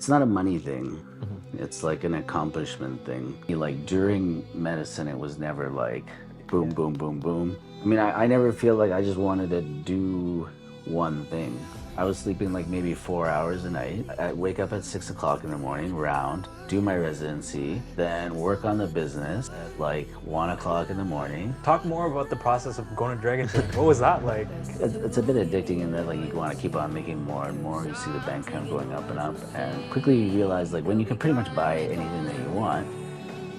it's not a money thing. It's like an accomplishment thing. Like during medicine, it was never like boom, boom, boom, boom. I mean, I never feel like I just wanted to do one thing. I was sleeping like maybe 4 hours a night. I'd wake up at 6 o'clock in the morning, round, do my residency, then work on the business at like 1 o'clock in the morning. Talk more about the process of going to Dragon Den. What was that like? It's a bit addicting in that like you want to keep on making more and more. You see the bank account going up and up, and quickly you realize like when you can pretty much buy anything that you want,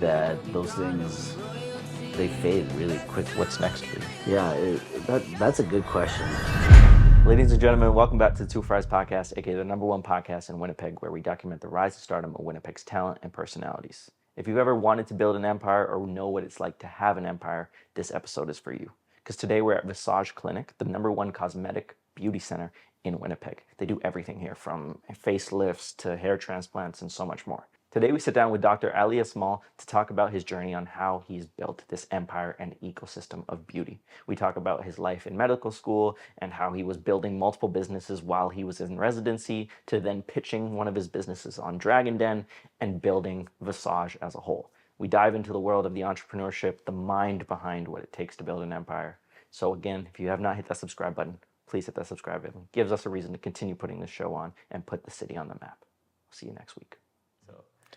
that those things, they fade really quick. What's next for you? Yeah, that's a good question. Ladies and gentlemen, welcome back to the Two Fries Podcast, aka the #1 podcast in Winnipeg, where we document the rise and stardom of Winnipeg's talent and personalities. If you've ever wanted to build an empire or know what it's like to have an empire, this episode is for you. Because today we're at Visage Clinic, the #1 cosmetic beauty center in Winnipeg. They do everything here, from facelifts to hair transplants and so much more. Today we sit down with Dr. Ali Esmail to talk about his journey on how he's built this empire and ecosystem of beauty. We talk about his life in medical school and how he was building multiple businesses while he was in residency, to then pitching one of his businesses on Dragon Den and building Visage as a whole. We dive into the world of the entrepreneurship, the mind behind what it takes to build an empire. So again, if you have not hit that subscribe button, please hit that subscribe button. It gives us a reason to continue putting this show on and put the city on the map. See you next week.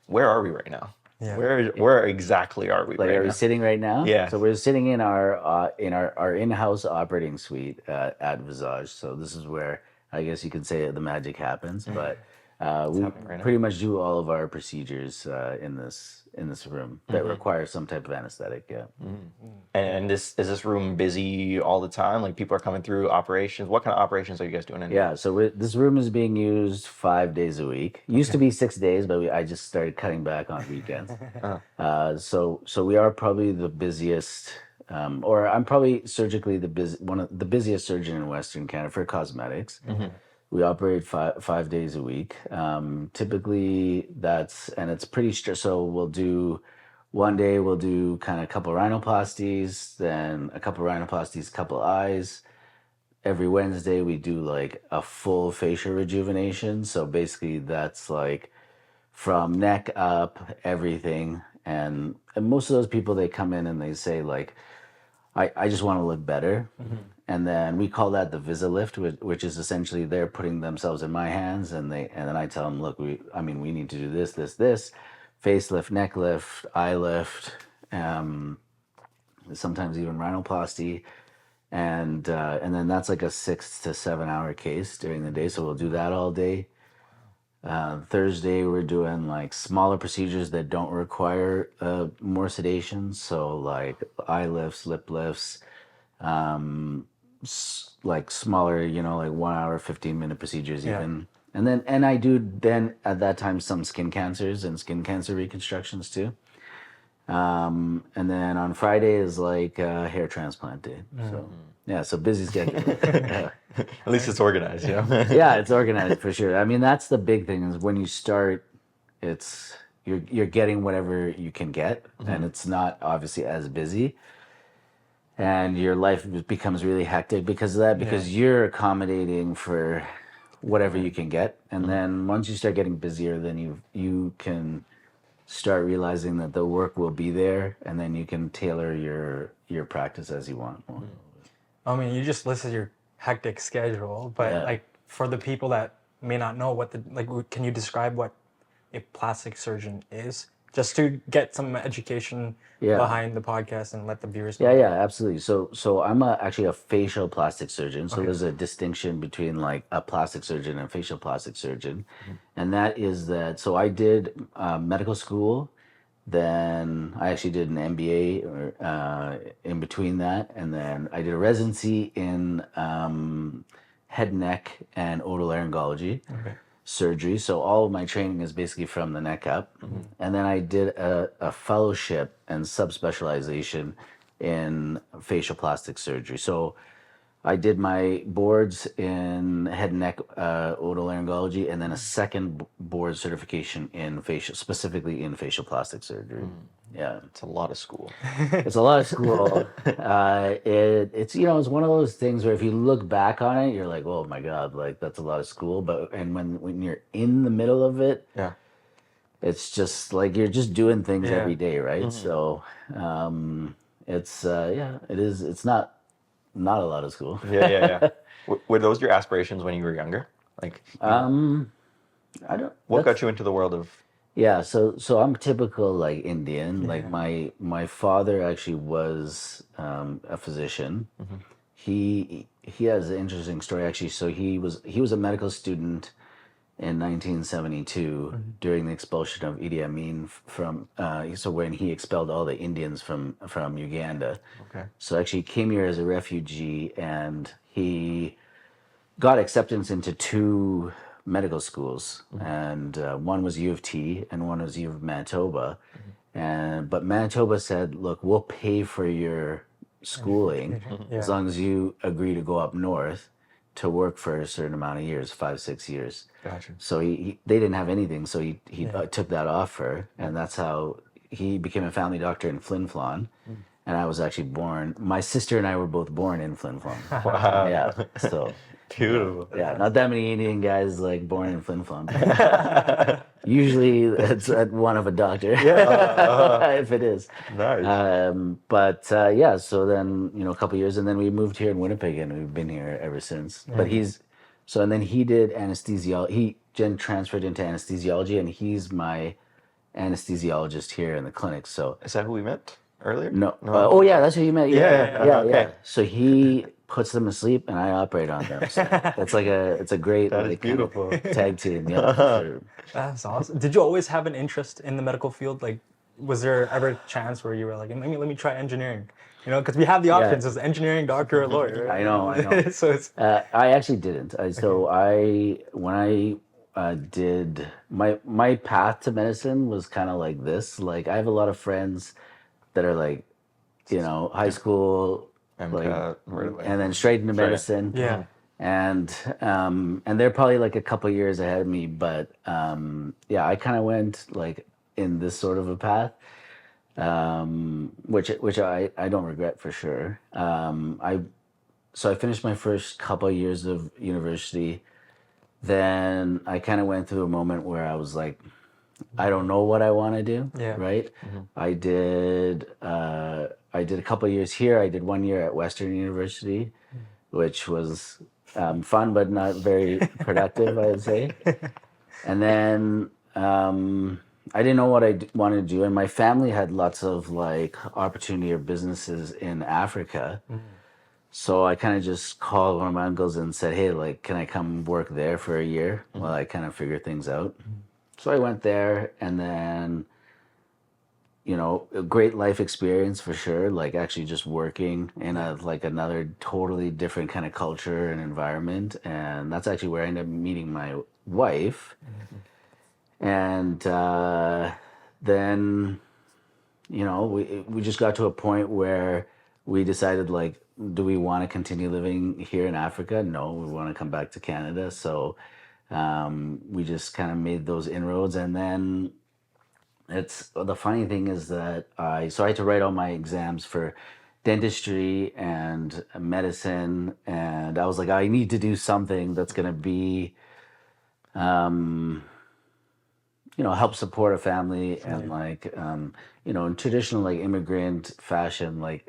Where are we right now? Yeah. Where exactly are we Like, right are now? we sitting right now? Yeah. So we're sitting in our in-house operating suite at Visage. So this is where I guess you could say the magic happens. But we happening right now. pretty much do all of our procedures in this room that require some type of anesthetic. Yeah. And is this room busy all the time? Like, people are coming through operations. What kind of operations are you guys doing in here? Yeah, so this room is being used 5 days a week. Used to be 6 days, but I just started cutting back on weekends. So we are probably the busiest, or I'm probably surgically one of the busiest surgeon in Western Canada for cosmetics. We operate 5 days a week. Typically, and it's pretty strict. So one day we'll do kind of a couple rhinoplasties, then a couple rhinoplasties, couple eyes. Every Wednesday we do like a full facial rejuvenation. So basically that's like from neck up, everything. And most of those people, they come in and they say like, I just want to look better. And then we call that the Visa lift, which is essentially they're putting themselves in my hands, and then I tell them, look, we need to do this, facelift, neck lift, eye lift, sometimes even rhinoplasty. And then that's like a 6 to 7 hour case during the day. So we'll do that all day. Thursday, we're doing like smaller procedures that don't require more sedation. So like eye lifts, lip lifts, like smaller, like 1 hour, 15-minute procedures even. And I do then at that time some skin cancers and skin cancer reconstructions too. And then on Friday is like hair transplant day. So yeah, so busy schedule. Yeah. At least it's organized, Yeah, it's organized for sure. I mean, that's the big thing is when you start, you're getting whatever you can get, and it's not obviously as busy. And your life becomes really hectic because of that, because you're accommodating for whatever you can get. And then once you start getting busier, then you can start realizing that the work will be there, and then you can tailor your practice as you want. I mean, you just listed your hectic schedule, but like for the people that may not know can you describe what a plastic surgeon is? Just to get some education behind the podcast and let the viewers know. Yeah, absolutely. So I'm actually a facial plastic surgeon. So there's a distinction between like a plastic surgeon and a facial plastic surgeon. And that is that, so I did medical school, then I actually did an MBA in between that. And then I did a residency in head, neck, and otolaryngology. Surgery. So all of my training is basically from the neck up. And then I did a fellowship and subspecialization in facial plastic surgery. So I did my boards in head and neck otolaryngology, and then a second board certification in specifically in facial plastic surgery. Yeah, It's a lot of school. it's a lot of school. It's it's one of those things where if you look back on it, you're like, oh my god, like that's a lot of school. But when you're in the middle of it, Yeah. it's just like you're just doing things every day, right? So it's it is. It's not a lot of school. Yeah. Were those your aspirations when you were younger? Like, I don't. what got you into the world of? Yeah, so I'm typical like Indian. Like my father actually was a physician. He has an interesting story actually. So he was a medical student in 1972 during the expulsion of Idi Amin from so when he expelled all the Indians from Uganda. Okay. So actually he came here as a refugee, and he got acceptance into two medical schools, and one was U of T and one was U of Manitoba, but Manitoba said, "Look, we'll pay for your schooling as long as you agree to go up north to work for a certain amount of years, 5-6 years." Gotcha. So they didn't have anything, so he took that offer, and that's how he became a family doctor in Flin Flon. And I was actually born. My sister and I were both born in Flin Flon. Wow. Yeah, so. Beautiful. Yeah, not that many Indian guys like born in Flin Flon. Usually it's at one of a doctor. If it is. Nice. So then, a couple years, and then we moved here in Winnipeg, and we've been here ever since. But and then he did anesthesiology. He then transferred into anesthesiology, and he's my anesthesiologist here in the clinic. So Is that who we met earlier? no. Oh yeah, that's who you met. Yeah. Okay. So he puts them to sleep, and I operate on them. So it's a great That is beautiful. tag team. Yeah, for sure. That's awesome. Did you always have an interest in the medical field? Like, was there ever a chance where you were like, let me try engineering? Because we have the options as engineering, doctor, or lawyer. Right? I know. So it's I actually didn't. When I did my path to medicine was kind of like this. Like I have a lot of friends that are like, high school, and then straight into medicine. Yeah. And they're probably like a couple years ahead of me, but I kind of went like in this sort of a path, which I don't regret for sure. So I finished my first couple of years of university. Then I kind of went through a moment where I was like, I don't know what I want to do. Yeah. Right. I did a couple of years here. I did 1 year at Western University, which was fun but not very productive, I would say. And then I didn't know what I wanted to do, and my family had lots of like opportunity or businesses in Africa. So I kind of just called one of my uncles and said, "Hey, like, can I come work there for a year while I kind of figure things out?" So I went there, and then, a great life experience for sure. Like actually just working in another totally different kind of culture and environment, and that's actually where I ended up meeting my wife. And then, we just got to a point where we decided, like, do we want to continue living here in Africa? No, we want to come back to Canada. So we just kind of made those inroads. And then the funny thing is that I had to write all my exams for dentistry and medicine. And I was like, I need to do something that's going to be, help support a family, and like, in traditional like immigrant fashion, like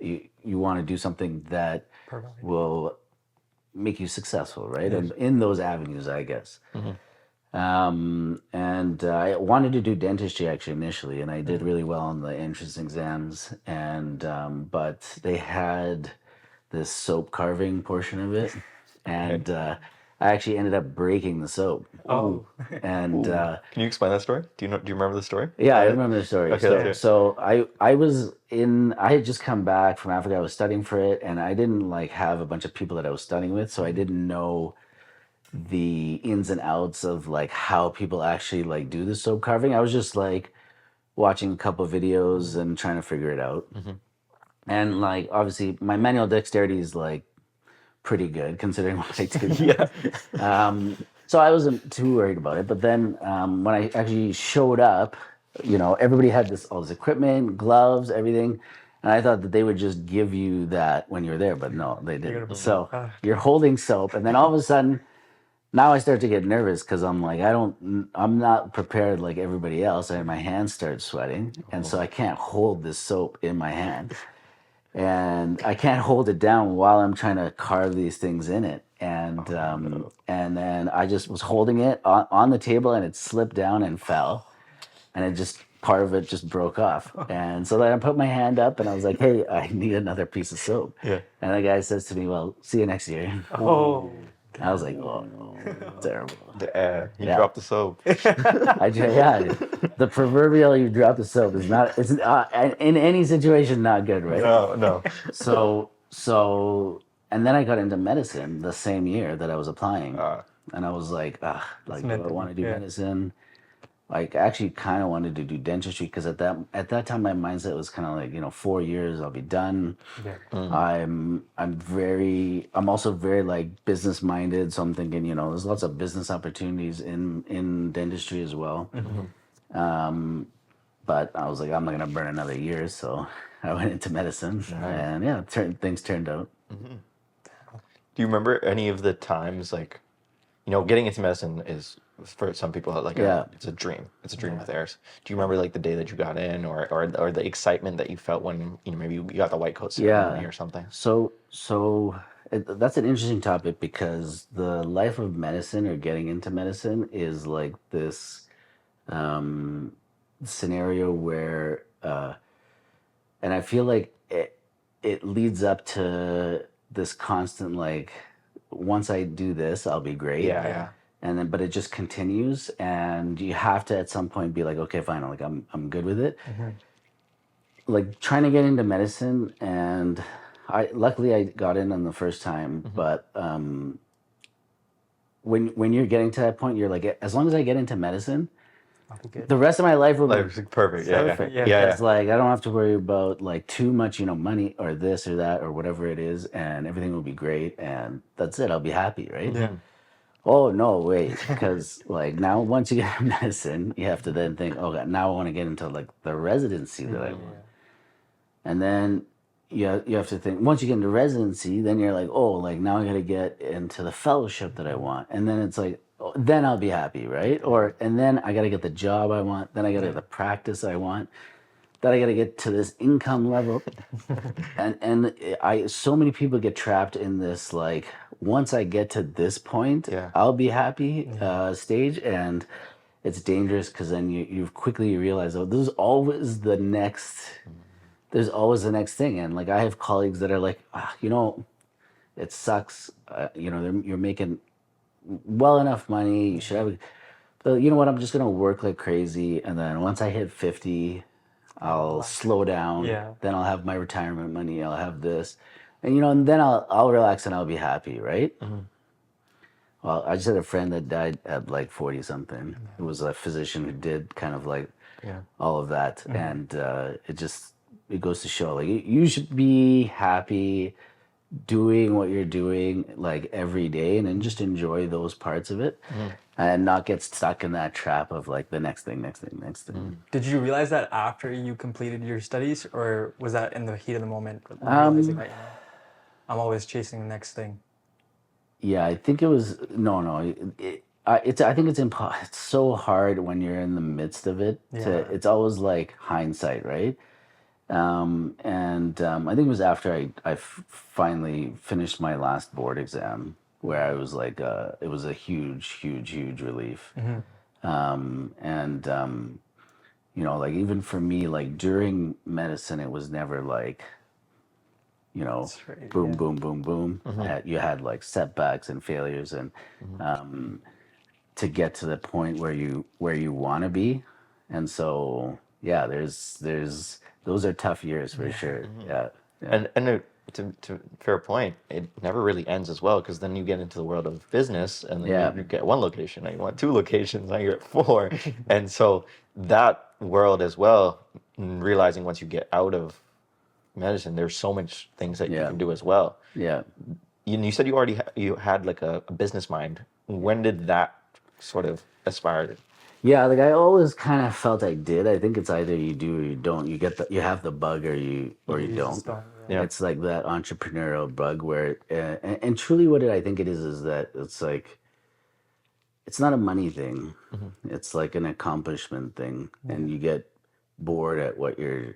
you want to do something that will make you successful, right? And in those avenues, I guess. And I wanted to do dentistry actually initially, and I did really well on the entrance exams, and but they had this soap carving portion of it, and I actually ended up breaking the soap. Oh. And can you explain that story? Do you remember the story? Yeah, I remember the story. Okay, so I had just come back from Africa. I was studying for it, and I didn't like have a bunch of people that I was studying with, so I didn't know the ins and outs of like how people actually like do the soap carving. I was just like watching a couple of videos and trying to figure it out. And like obviously my manual dexterity is like pretty good considering what I did. So I wasn't too worried about it. But then when I actually showed up, everybody had all this equipment, gloves, everything. And I thought that they would just give you that when you're there, but no, they didn't. So you're holding soap, and then all of a sudden, now I start to get nervous because I'm like, I'm not prepared like everybody else, and my hands start sweating, and so I can't hold this soap in my hand, and I can't hold it down while I'm trying to carve these things in it, and then I just was holding it on the table, and it slipped down and fell, and part of it just broke off. And so then I put my hand up and I was like, hey, I need another piece of soap. Yeah. And the guy says to me, well, see you next year. Oh. I was like, oh no, terrible. You dropped the soap. The proverbial you drop the soap is not, it's in any situation not good, right? No. So, and then I got into medicine the same year that I was applying. And I was like, do I want to do medicine? Like, I actually kind of wanted to do dentistry because at that time my mindset was kind of like, 4 years I'll be done. Yeah. I'm also very like business minded, so I'm thinking there's lots of business opportunities in dentistry as well. But I was like, I'm not gonna burn another year, so I went into medicine, and things turned out. Do you remember any of the times like, getting into medicine is for some people like it's a dream. It's a dream of theirs. Do you remember like the day that you got in, or the excitement that you felt when maybe you got the white coat ceremony or something? So that's an interesting topic because the life of medicine or getting into medicine is like this scenario where, and I feel like it leads up to this constant like, once I do this, I'll be great. Yeah. And then, but it just continues, and you have to at some point be like, okay, fine, like I'm good with it. Like trying to get into medicine, and luckily I got in on the first time. But when you're getting to that point, you're like, as long as I get into medicine, the rest of my life will be perfect. Perfect. Yeah. It's like I don't have to worry about like too much, money or this or that or whatever it is, and everything will be great, and that's it. I'll be happy, right? Yeah. Oh no, wait, because like now once you get into medicine, you have to then think, oh God, now I want to get into like the residency that I want, and then you have to think once you get into residency, then you're like, oh, like now I got to get into the fellowship that I want, and then it's like, oh, then I'll be happy, right? And then I got to get the job I want, then I got to get the practice I want, then I got to get to this income level, and so many people get trapped in this like, once I get to this point, I'll be happy stage, and it's dangerous because then you quickly realize, oh, there's always the next thing, and like I have colleagues that are like, it sucks, you're making well enough money, you should have, but you know what, I'm just gonna work like crazy, and then once I hit 50, I'll slow down. Then I'll have my retirement money. I'll have this, and then I'll relax and I'll be happy, right? Well, I just had a friend that died at like 40 something. It was a physician who did kind of like all of that, and it goes to show like you should be happy doing what you're doing like every day, and then just enjoy those parts of it. And not get stuck in that trap of like the next thing. Did you realize that after you completed your studies, or was that in the heat of the moment? Realizing that, I'm always chasing the next thing. Yeah, I think it was no. I think it's so hard when you're in the midst of it. It's always like hindsight, right? I think it was after I finally finished my last board exam, where I was like, it was a huge relief. Like even for me, like during medicine, it was never like, boom, boom, boom, boom. You had like setbacks and failures, and to get to the point where you want to be, and so there's those are tough years for sure. And to fair point, it never really ends as well, because then you get into the world of business, and then you get one location, now you want 2 locations, now you're at 4, and so that world as well, realizing once you get out of medicine, there's so much things that you can do as well. you said you had like a business mind. When did that sort of aspire? Yeah, like I always kind of felt I did. I think it's either you do or you don't. You have the bug or you You don't. just don't. Yeah. It's like that entrepreneurial bug where, and truly, what I think it is that it's like it's not a money thing. It's like an accomplishment thing, and you get bored at what you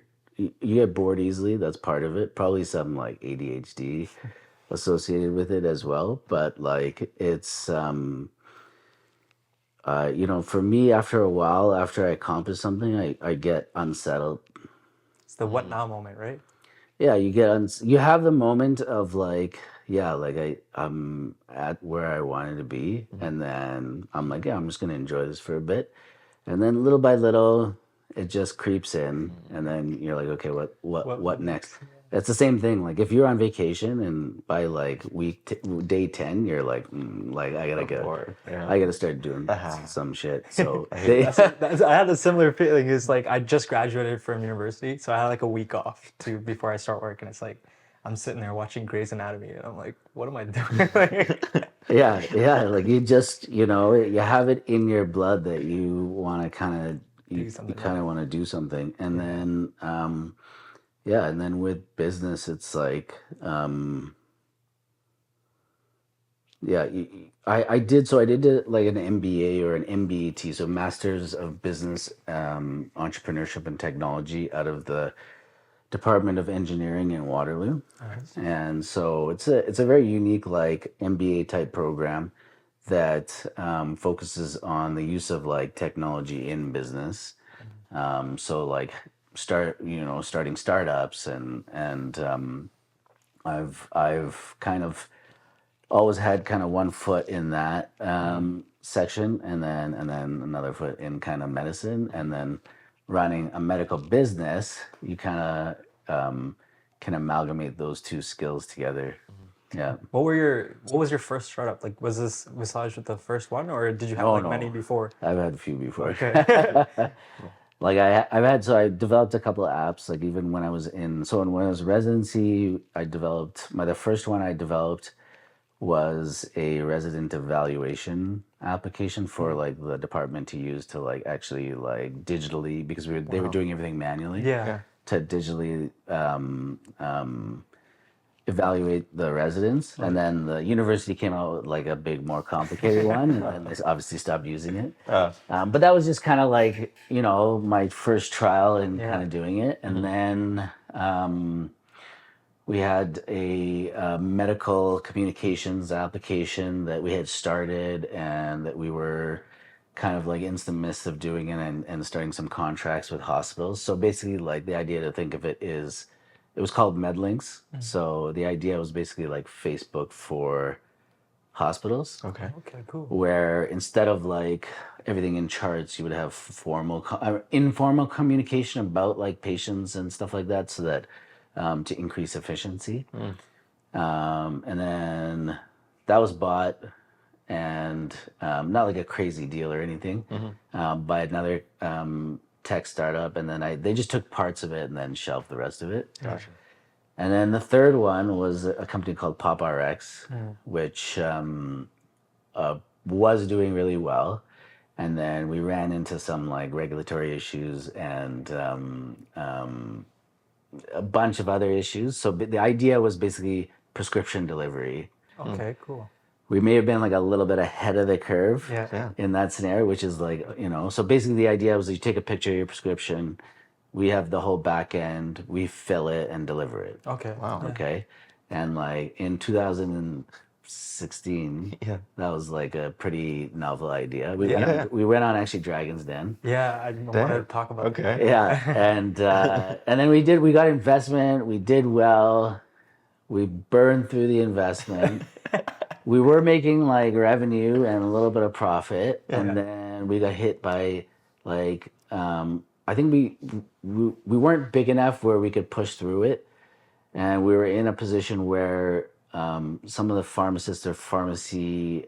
get bored easily. That's part of it. Probably some like ADHD associated with it as well. But like it's for me, after a while, after I accomplish something, I get unsettled. It's the what now moment, right? Yeah, you have the moment of like, yeah, like I'm at where I wanted to be, and then I'm like, yeah, I'm just gonna enjoy this for a bit, and then little by little, it just creeps in, and then you're like, okay, what next? It's the same thing. Like if you're on vacation and by like day 10, you're like Bored. Yeah. I gotta start doing some shit. So I had a similar feeling. It's like I just graduated from university, so I had like a week off before I start work, and it's like I'm sitting there watching Grey's Anatomy, and I'm like, what am I doing? yeah, like you have it in your blood that you want to kind of Do you something. kind of want to do something, and then yeah, and then with business, it's like yeah, I did like an MBA or an MBET, so Masters of Business Entrepreneurship and Technology out of the Department of Engineering in Waterloo. Nice. And so it's a very unique like MBA type program that focuses on the use of like technology in business. So like starting startups and I've kind of always had kind of one foot in that section, and then another foot in kind of medicine, and then running a medical business. You kind of can amalgamate those two skills together. Yeah. What was your first startup? Like, was this Visage the first one, or did you have Oh like no, many before? I've had a few before. Okay. Like I developed a couple of apps. Like even when I was when I was residency, the first one I developed was a resident evaluation application for like the department to use to like actually like digitally, because they were doing everything manually. Yeah. To digitally evaluate the residents, and then the university came out with like a big, more complicated one, and then they obviously stopped using it. But that was just kind of like my first trial in kind of doing it, and then we had a medical communications application that we had started, and that we were kind of like in the midst of doing it, and starting some contracts with hospitals. So basically, like the idea to think of it is, it was called MedLinks. So the idea was basically like Facebook for hospitals. Okay. Okay. Cool. Where instead of like everything in charts, you would have informal communication about like patients and stuff like that, so that to increase efficiency. And then that was bought, and not like a crazy deal or anything, by another tech startup, and then they just took parts of it and then shelved the rest of it. Gotcha. And then the third one was a company called PopRx, which was doing really well. And then we ran into some like regulatory issues and a bunch of other issues. So the idea was basically prescription delivery. Okay. Cool. We may have been like a little bit ahead of the curve Yeah. in that scenario, which is like, so basically the idea was you take a picture of your prescription, we have the whole back end, we fill it and deliver it. Okay. Wow. Yeah. Okay. And like in 2016, that was like a pretty novel idea. We went on actually Dragon's Den. Yeah. I want to talk about. Okay. Yeah. And then we got investment, we did well, we burned through the investment. We were making like revenue and a little bit of profit, and then we got hit by like I think we weren't big enough where we could push through it, and we were in a position where some of the pharmacists or pharmacy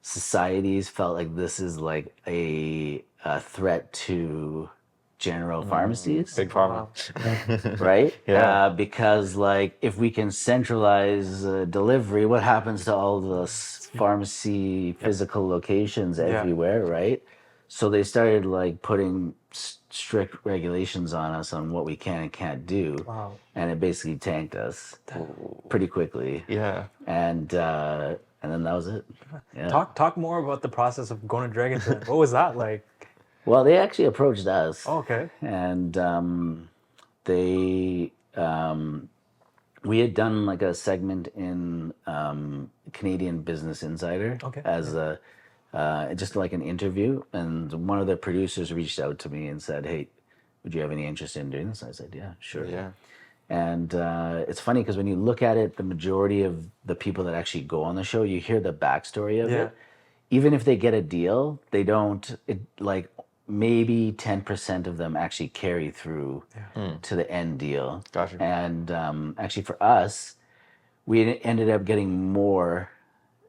societies felt like this is like a threat to general pharmacies, Big pharma. right? Yeah. Because like if we can centralize delivery, what happens to all the pharmacy physical locations everywhere, right? So they started like putting strict regulations on us on what we can and can't do, and it basically tanked us pretty quickly. Yeah. And then that was it. Yeah. Talk more about the process of going to Dragon's Den. What was that like? Well, they actually approached us. Oh, okay. And they we had done like a segment in Canadian Business Insider as a just like an interview, and one of the producers reached out to me and said, "Hey, would you have any interest in doing this?" I said, "Yeah, sure." Yeah. And it's funny because when you look at it, the majority of the people that actually go on the show, you hear the backstory of it. Even if they get a deal, they don't. It like maybe 10% of them actually carry through to the end deal. Gotcha. And actually, for us, we ended up getting more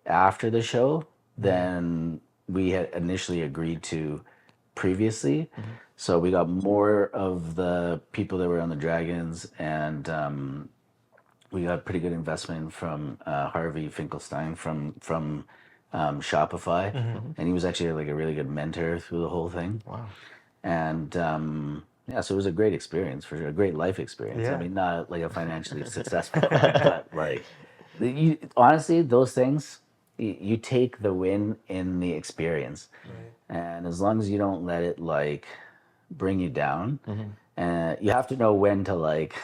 after the show than we had initially agreed to previously. So we got more of the people that were on the Dragons, and we got pretty good investment from Harvey Finkelstein from Shopify, and he was actually like a really good mentor through the whole thing. Wow. And yeah, so it was a great experience, for sure, a great life experience. I mean, not like a financially successful one, but like honestly, those things, you take the win in the experience, and as long as you don't let it like bring you down, you have to know when to like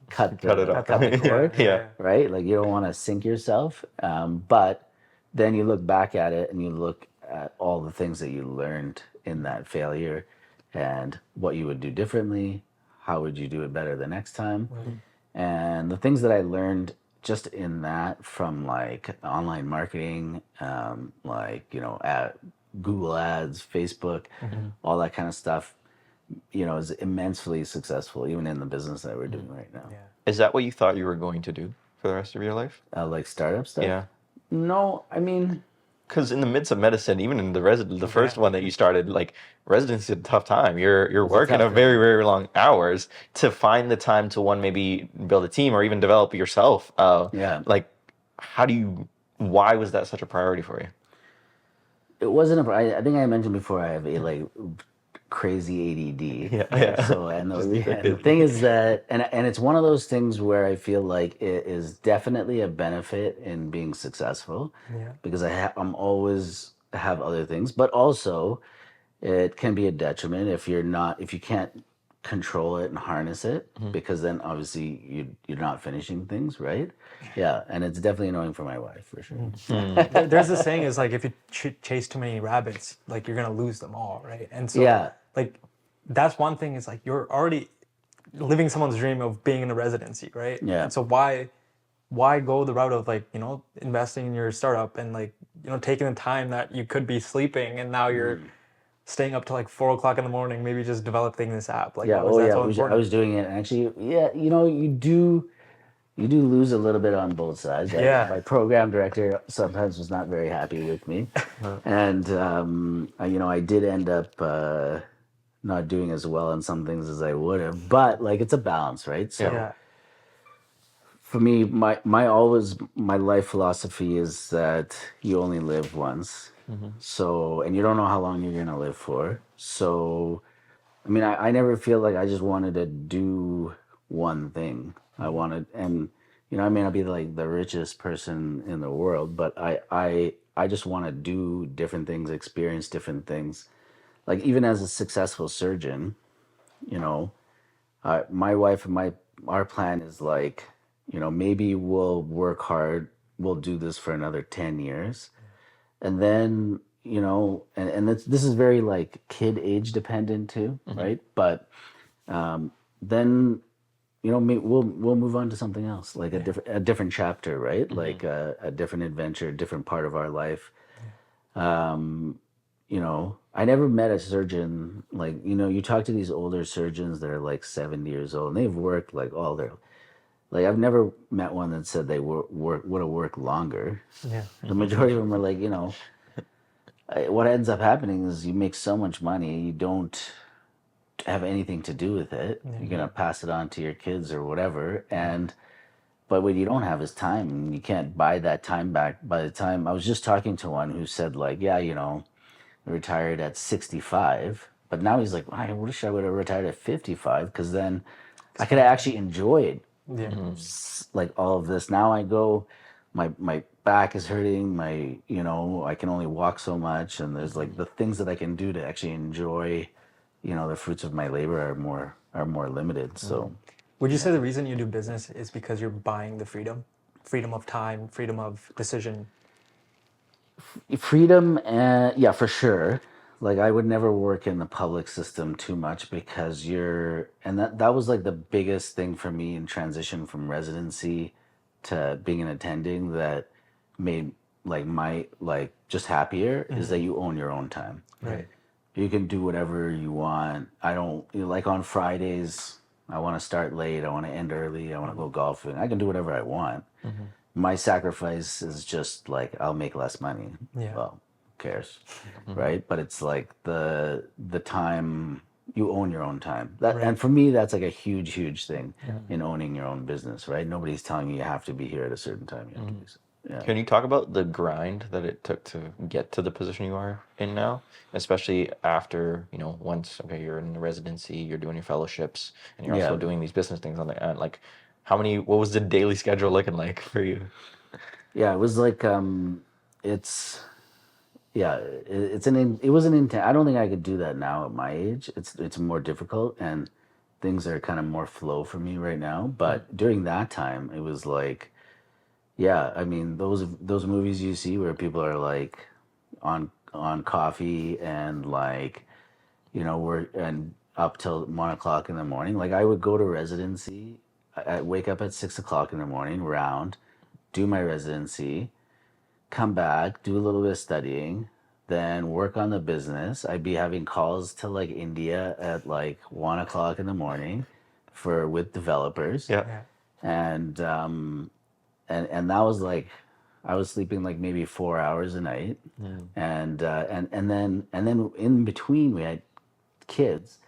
cut the cord, right? Like you don't want to sink yourself, but then you look back at it and you look at all the things that you learned in that failure and what you would do differently, how would you do it better the next time. And the things that I learned just in that from like online marketing, like, at Google Ads, Facebook, all that kind of stuff, is immensely successful, even in the business that we're doing right now. Is that what you thought you were going to do for the rest of your life? Like startup stuff? Yeah. No, I mean, because in the midst of medicine, even in the first one that you started, like residency is a tough time. You're working a very, very long hours to find the time to maybe build a team or even develop yourself. Like, why was that such a priority for you? It wasn't I think I mentioned before I have a like crazy ADD. So and the thing is that and it's one of those things where I feel like it is definitely a benefit in being successful, because I'm always have other things, but also it can be a detriment if you can't control it and harness it, because then obviously you're not finishing things, right? And it's definitely annoying for my wife, for sure. There's this saying is like, if you chase too many rabbits, like you're gonna lose them all, right? And so like that's one thing, is like you're already living someone's dream of being in a residency, right? And so why go the route of like, investing in your startup and like, taking the time that you could be sleeping, and now you're staying up to like 4 o'clock in the morning, maybe just developing this app. Like, I was doing it, and actually, you do lose a little bit on both sides. My program director sometimes was not very happy with me, and I did end up not doing as well on some things as I would have. But like, it's a balance, right? So for me, my life philosophy is that you only live once. So, and you don't know how long you're gonna live for. So, I mean, I never feel like I just wanted to do one thing. I wanted, and I may not be like the richest person in the world, but I just want to do different things, experience different things. Like, even as a successful surgeon, my wife and our plan is like, maybe we'll work hard, we'll do this for another 10 years. And then, and this is very like kid age dependent too, right? But then, we'll move on to something else, like a different chapter, right? Like a different adventure, a different part of our life. I never met a surgeon, like, you talk to these older surgeons that are like 70 years old, and they've worked like all their, like, I've never met one that said they would have worked longer. The majority of them are like, what ends up happening is you make so much money, you don't have anything to do with it. You're gonna pass it on to your kids or whatever. But what you don't have is time, and you can't buy that time back. By the time I was just talking to one who said like, yeah, I retired at 65, but now he's like, I wish I would have retired at 55 because then I could have actually enjoyed Yeah. like all of this. Now I go, my back is hurting, I can only walk so much, and there's like the things that I can do to actually enjoy, the fruits of my labor are more limited. So Would you say the reason you do business is because you're buying the freedom of time, freedom of decision? freedom, and yeah, for sure. Like I would never work in the public system too much because and that was like the biggest thing for me in transition from residency to being an attending that made my just happier is that you own your own time. Right. You can do whatever you want. I don't like on Fridays. I want to start late. I want to end early. I want to go golfing. I can do whatever I want. My sacrifice is just like I'll make less money. Yeah. Well, who cares, right? But it's like the time you own your own time. And for me, that's like a huge thing in owning your own business, right? Nobody's telling you have to be here at a certain time. You have to be. Yeah. Can you talk about the grind that it took to get to the position you are in now, especially after, once, okay, you're in the residency, you're doing your fellowships, and you're also doing these business things on the end. Like, what was the daily schedule looking like for you? Yeah, it was like, it's, yeah, it was an intent. I don't think I could do that now at my age. It's more difficult, and things are kind of more flow for me right now. But during that time, it was like, yeah, I mean those movies you see where people are like on coffee and like we're and up till 1 o'clock in the morning. Like I would go to residency, I wake up at 6 o'clock in the morning, round, do my residency, come back, do a little bit of studying, then work on the business. I'd be having calls to like India at like 1 o'clock in the morning with developers. Yeah. And and that was like I was sleeping like maybe 4 hours a night, and then in between we had kids,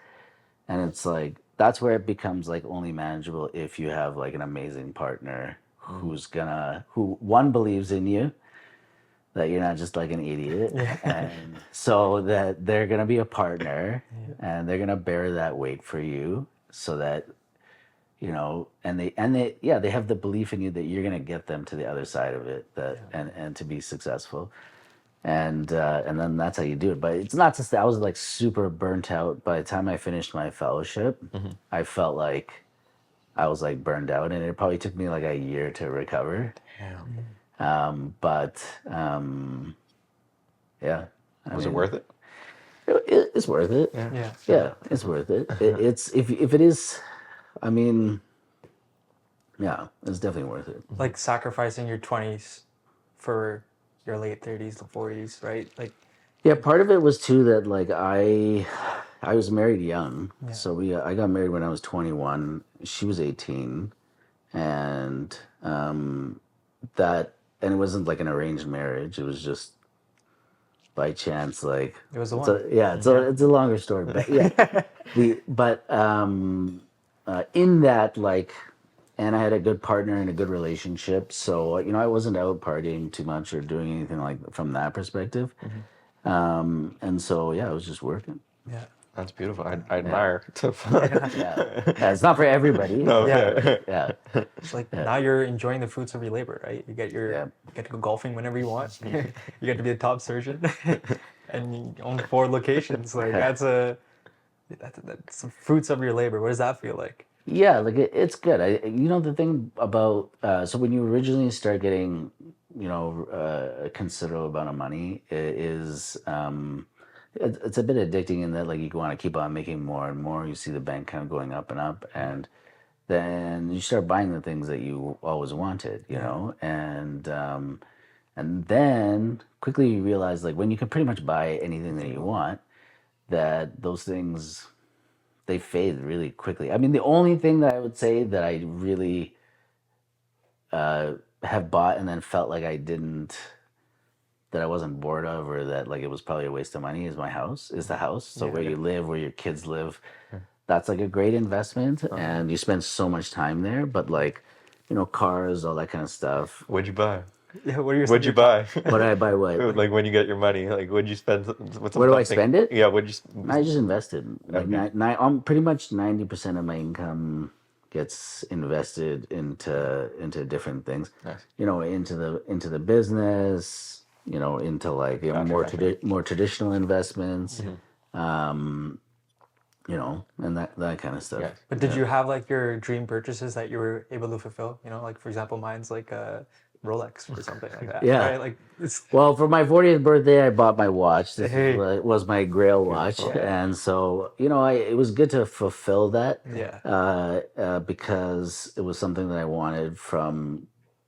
and it's like that's where it becomes like only manageable if you have like an amazing partner who one believes in you, that you're not just like an idiot, and so that they're gonna be a partner, and they're gonna bear that weight for you, so that and they have the belief in you that you're gonna get them to the other side of it, and to be successful, and then that's how you do it. But it's not just that I was like super burnt out by the time I finished my fellowship. I felt like I was like burned out, and it probably took me like a year to recover. But yeah, Was it worth it? It's worth it. Yeah, it's worth it. It's if it is. I mean, yeah, it's definitely worth it. Like sacrificing your 20s for your late 30s, the 40s, right? Like, yeah, part of it was too that like I was married young, so I got married when I was 21. She was 18, and and it wasn't like an arranged marriage. It was just by chance, like it was the one. It's a longer story, but yeah, in that, like, and I had a good partner and a good relationship, so I wasn't out partying too much or doing anything like from that perspective, and so yeah, I was just working. Yeah, that's beautiful. I admire. Yeah, it's not for everybody. No, yeah. It's like now you're enjoying the fruits of your labor, right? You get you get to go golfing whenever you want. You get to be a top surgeon, and you own 4 locations. Like that's the fruits of your labor. What does that feel like? Yeah, like it's good. The thing about so when you originally start getting a considerable amount of money, it's a bit addicting in that like you want to keep on making more and more. You see the bank kind of going up and up, and then you start buying the things that you always wanted, and then quickly you realize like when you can pretty much buy anything that you want, that those things, they fade really quickly. I mean, the only thing that I would say that I really have bought and then felt like I didn't that I wasn't bored of, or that like it was probably a waste of money, is the house. So where you live, where your kids live, that's like a great investment, and you spend so much time there. But like, cars, all that kind of stuff. What'd you buy? Yeah, what are your What'd you buy? What did I buy? What? Like when you get your money, like what'd you spend? What's Where do I spend it? Yeah, what'd you? I just invested. Like pretty much 90% of my income gets invested into different things. Nice. Into the business. Into like more traditional investments. And that kind of stuff. Yeah. But did you have like your dream purchases that you were able to fulfill? Like for example, mine's like a Rolex or something like that. Yeah. Right? Like it's Well, for my 40th birthday, I bought my watch. This Hey. was my Grail watch, and so it was good to fulfill that. Because it was something that I wanted from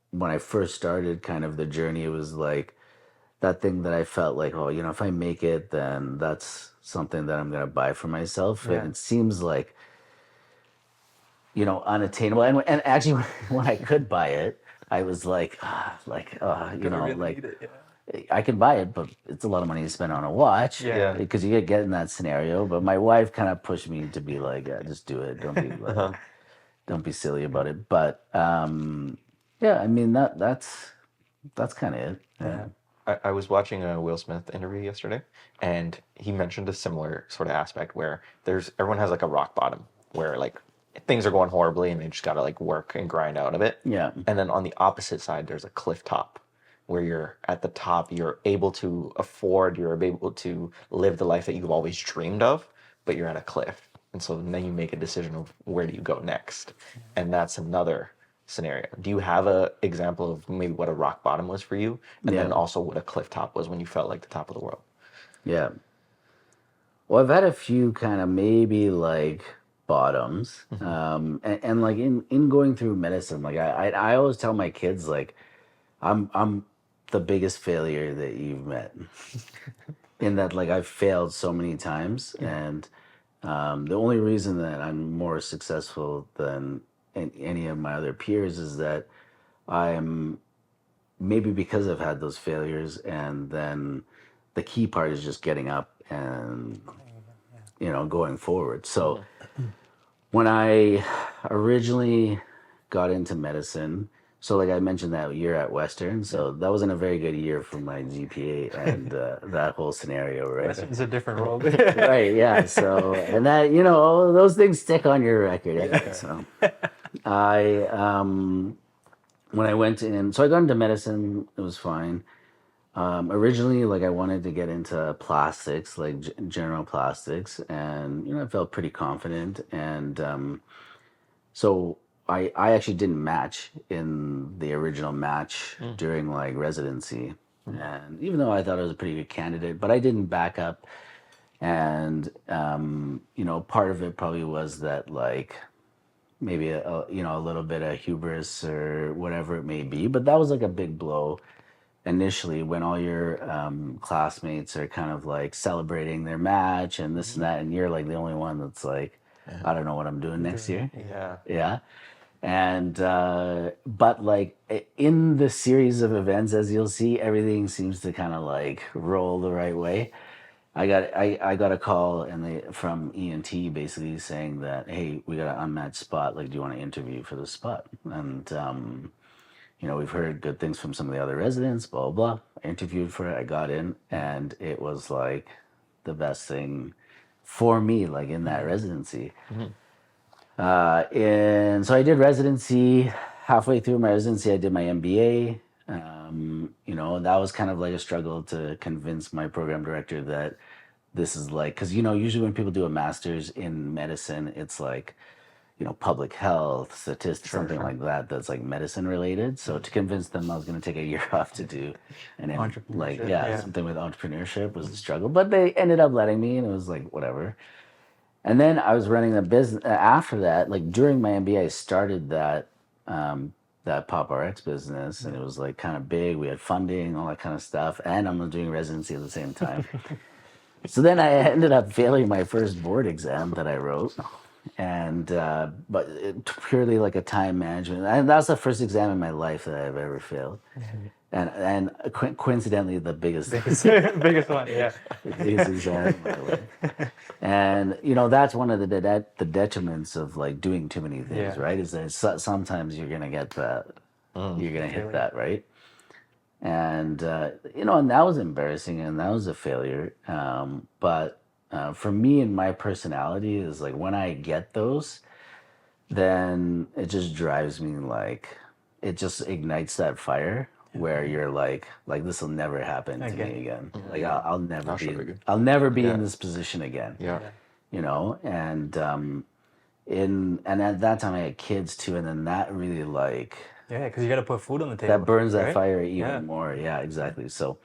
when I first started. Kind of the journey. It was like that thing that I felt like, oh, if I make it, then that's something that I'm gonna buy for myself. Yeah. And it seems like unattainable. And actually, when I could buy it, I was like, really need it, I can buy it, but it's a lot of money to spend on a watch. Yeah. Because you get in that scenario. But my wife kind of pushed me to be like, yeah, just do it. Don't be like, don't be silly about it. But I mean that's kind of it. Yeah. I was watching a Will Smith interview yesterday, and he mentioned a similar sort of aspect where everyone has like a rock bottom where like things are going horribly and they just got to like work and grind out of it. Yeah. And then on the opposite side, there's a cliff top where you're at the top, you're able to afford, you're able to live the life that you've always dreamed of, but you're at a cliff. And so then you make a decision of where do you go next? And that's another scenario. Do you have a example of maybe what a rock bottom was for you, and then also what a cliff top was when you felt like the top of the world? Yeah. Well, I've had a few kind of maybe like bottoms, and like in going through medicine, like I always tell my kids like I'm the biggest failure that you've met, in that like I've failed so many times, and the only reason that I'm more successful than any of my other peers is that I'm maybe because I've had those failures, and then the key part is just getting up and going forward. So when I originally got into medicine, so like I mentioned that year at Western, so that wasn't a very good year for my GPA and that whole scenario, right? It's a different world. Right, yeah. So, and that, those things stick on your record. Anyway, so when I went in, so I got into medicine, it was fine. Originally, like I wanted to get into plastics, like general plastics, and I felt pretty confident, and so I actually didn't match in the original match during like residency, and even though I thought I was a pretty good candidate, but I didn't back up, and part of it probably was that like maybe a little bit of hubris or whatever it may be, but that was like a big blow initially when all your classmates are kind of like celebrating their match and this and that, and you're like the only one that's like, I don't know what I'm doing next year. Yeah. And but like in the series of events, as you'll see, everything seems to kind of like roll the right way. I got a call from ENT basically saying that, hey, we got an unmatched spot. Like, do you want to interview for this spot? And we've heard good things from some of the other residents. Blah blah blah. I interviewed for it. I got in, and it was like the best thing for me, like in that residency. And so I did residency. Halfway through my residency, I did my MBA. That was kind of like a struggle to convince my program director that this is like, because usually when people do a master's in medicine, it's like public health, statistics, something like that, that's like medicine related. So to convince them I was going to take a year off to do something with entrepreneurship was a struggle, but they ended up letting me, and it was like whatever. And then I was running a business after that. Like during my MBA, I started that Pop RX business, and it was like kind of big. We had funding, all that kind of stuff, and I'm doing residency at the same time. So then I ended up failing my first board exam that I wrote, and but purely like a time management. And that was the first exam in my life that I've ever failed. and coincidentally the biggest biggest one. Yeah. biggest exam in my life. And that's one of the detriments of like doing too many things, Yeah. right? Is that sometimes you're gonna get that, you're gonna hit Really. that, right? And and that was embarrassing, and that was a failure. But for me and my personality is like when I get those, then it just drives me like it just ignites that fire where you're like this will never happen to me again. Like I'll never That's be really good. I'll never be Yeah. in this position again. Yeah. And and at that time I had kids too, and then that really like Yeah, because you got to put food on the table. that burns that right? fire even Yeah. more. Yeah, exactly. So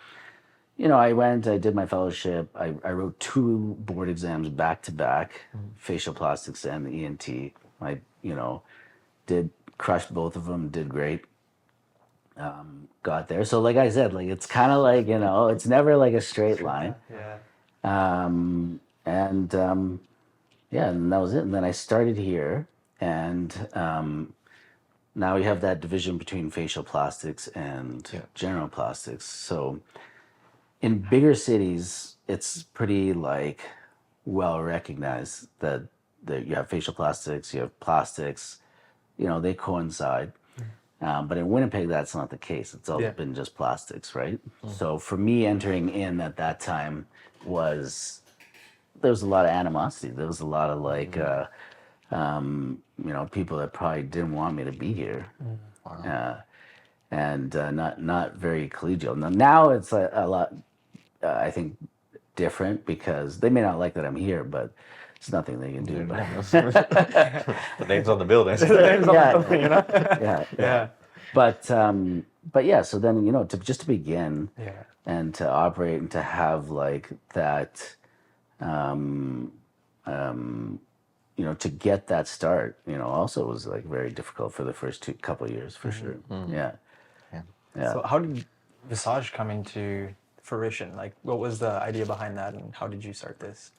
I did my fellowship. I wrote 2 board exams back to back, facial plastics and the ENT. I did crushed both of them, did great. Got there. So like I said, like it's kind of like it's never like a straight line. Yeah. And yeah, and that was it. And then I started here, and now we have that division between facial plastics and general plastics. So in bigger cities, it's pretty like well recognized that you have facial plastics, you have plastics, they coincide. But in Winnipeg, that's not the case. It's always been just plastics, right? So for me, entering in at that time there was a lot of animosity. There was a lot of like, people that probably didn't want me to be here. And not very collegial. Now it's a lot, I think, different because they may not like that I'm here, but it's nothing they can do. The name's on the building. Yeah. But yeah, so then to begin and to operate and to have like that, to get that start, also was like very difficult for the first couple of years for sure. Yeah. So how did Visage come into fruition? Like, what was the idea behind that, and how did you start this?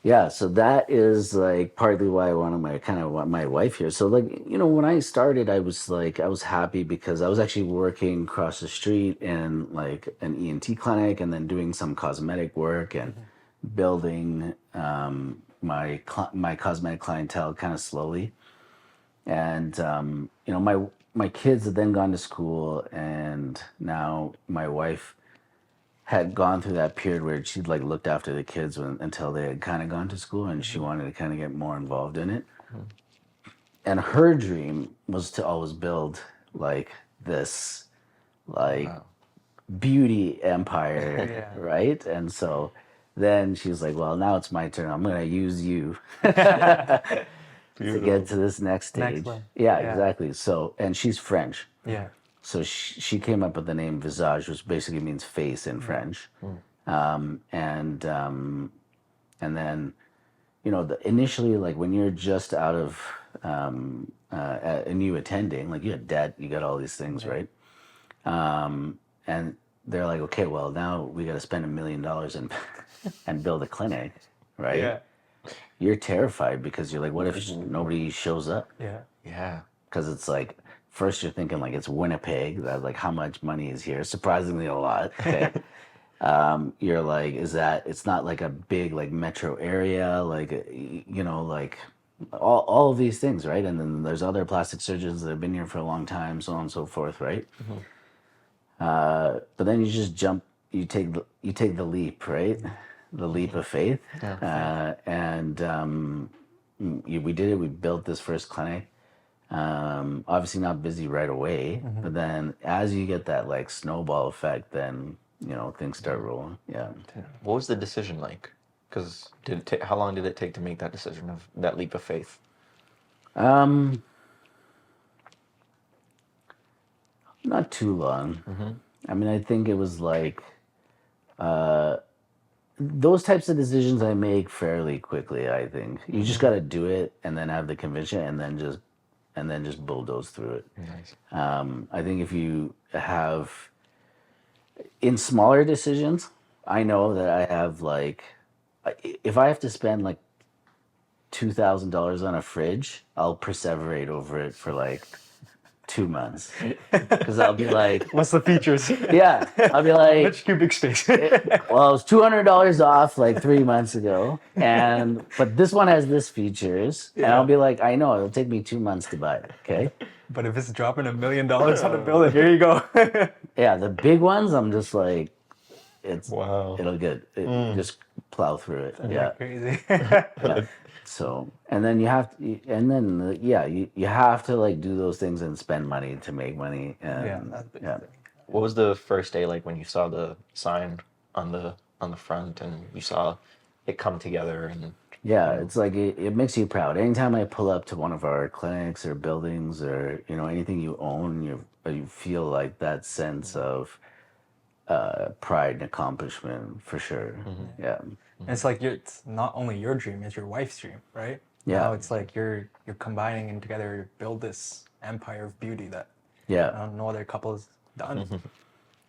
Yeah, so that is like partly why I wanted my wife here. So like, when I started, I was happy because I was actually working across the street in like an ENT clinic and then doing some cosmetic work and building my cosmetic clientele kind of slowly. And my kids had then gone to school, and now my wife had gone through that period where she'd like looked after the kids until they had kind of gone to school, and she wanted to kind of get more involved in it. And her dream was to always build like this like beauty empire, right? And so then she's like, well, now it's my turn. I'm going to use you to get to this next stage. Yeah, exactly. So, and she's French. Yeah. So she came up with the name Visage, which basically means face in French. And then, initially, like when you're just out of a new attending, like you had debt, you got all these things, right? And they're like, okay, well, now we got to spend $1 million and build a clinic, right? Yeah. You're terrified because you're like, what if nobody shows up? Yeah. Yeah. Because it's like, first you're thinking like it's Winnipeg, that like how much money is here? Surprisingly a lot. Okay. You're like, it's not like a big like metro area, like like all of these things, right? And then there's other plastic surgeons that have been here for a long time, so on and so forth, right? But then you just you take the leap, right? The leap of faith. And we did it. We built this first clinic. Obviously not busy right away, but then as you get that like snowball effect, then things start rolling. Yeah. What was the decision like? Because how long did it take to make that decision of that leap of faith? Not too long. I mean, I think it was like those types of decisions I make fairly quickly. I think you just got to do it and then have the conviction and then just bulldoze through it. Nice. I think if you have in smaller decisions, I know that I have like, if I have to spend like $2,000 on a fridge, I'll perseverate over it for like 2 months because I'll be like, What's the features? yeah, I'll be like, Much cubic space. well, it was $200 off like 3 months ago, but this one has this features, and I'll be like, I know it'll take me 2 months to buy it. Okay, But if it's dropping $1 million on the bill, then here you go. yeah, the big ones, I'm just like, Wow. it'll get just plow through it. Yeah. Crazy. Yeah. So, and then you have to, and then you have to like do those things and spend money to make money. And that's big. yeah. What was the first day like when you saw the sign on the front and you saw it come together and Yeah, it's like it makes you proud. Anytime I pull up to one of our clinics or buildings or anything you own, you feel like that sense of pride and accomplishment for sure. Yeah. And it's like it's not only your dream, it's your wife's dream, right? Yeah. Now it's like you're combining and together to build this empire of beauty that Yeah. no other couple has done.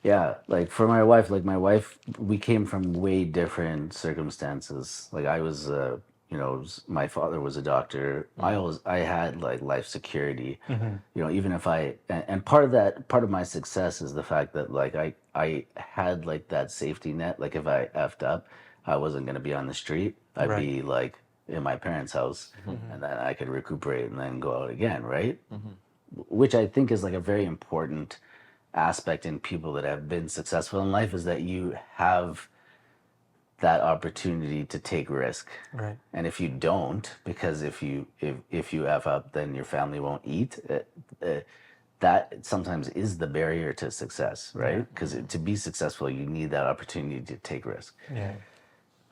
Yeah, like for my wife, we came from way different circumstances. Like I was, my father was a doctor. I had like life security. Even if and part of my success is the fact that like I had like that safety net. Like if I effed up, I wasn't gonna be on the street. I'd Right. be like in my parents' house, and then I could recuperate and then go out again, right? Which I think is like a very important aspect in people that have been successful in life is that you have that opportunity to take risk. Right. And if you don't, because if you F up, then your family won't eat. That sometimes is the barrier to success, right? Because to be successful, you need that opportunity to take risk. Yeah.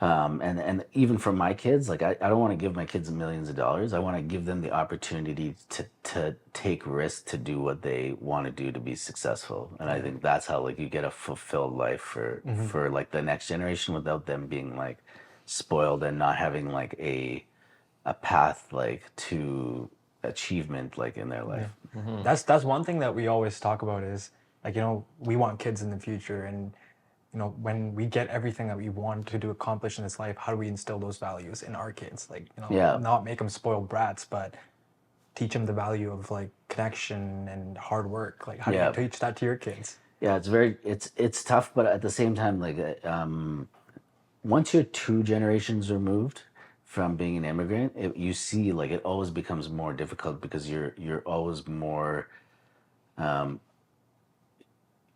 And even for my kids, like I don't want to give my kids millions of dollars. I want to give them the opportunity to take risks to do what they want to do to be successful. And I think that's how like you get a fulfilled life for like the next generation without them being like spoiled and not having like a path like to achievement like in their life. That's one thing that we always talk about is like, we want kids in the future, and when we get everything that we want to accomplish in this life, how do we instill those values in our kids? Like, not make them spoiled brats, but teach them the value of like connection and hard work. Like, how do you teach that to your kids? Yeah, it's tough, but at the same time, like once you're 2 generations removed from being an immigrant, you see like it always becomes more difficult because you're always more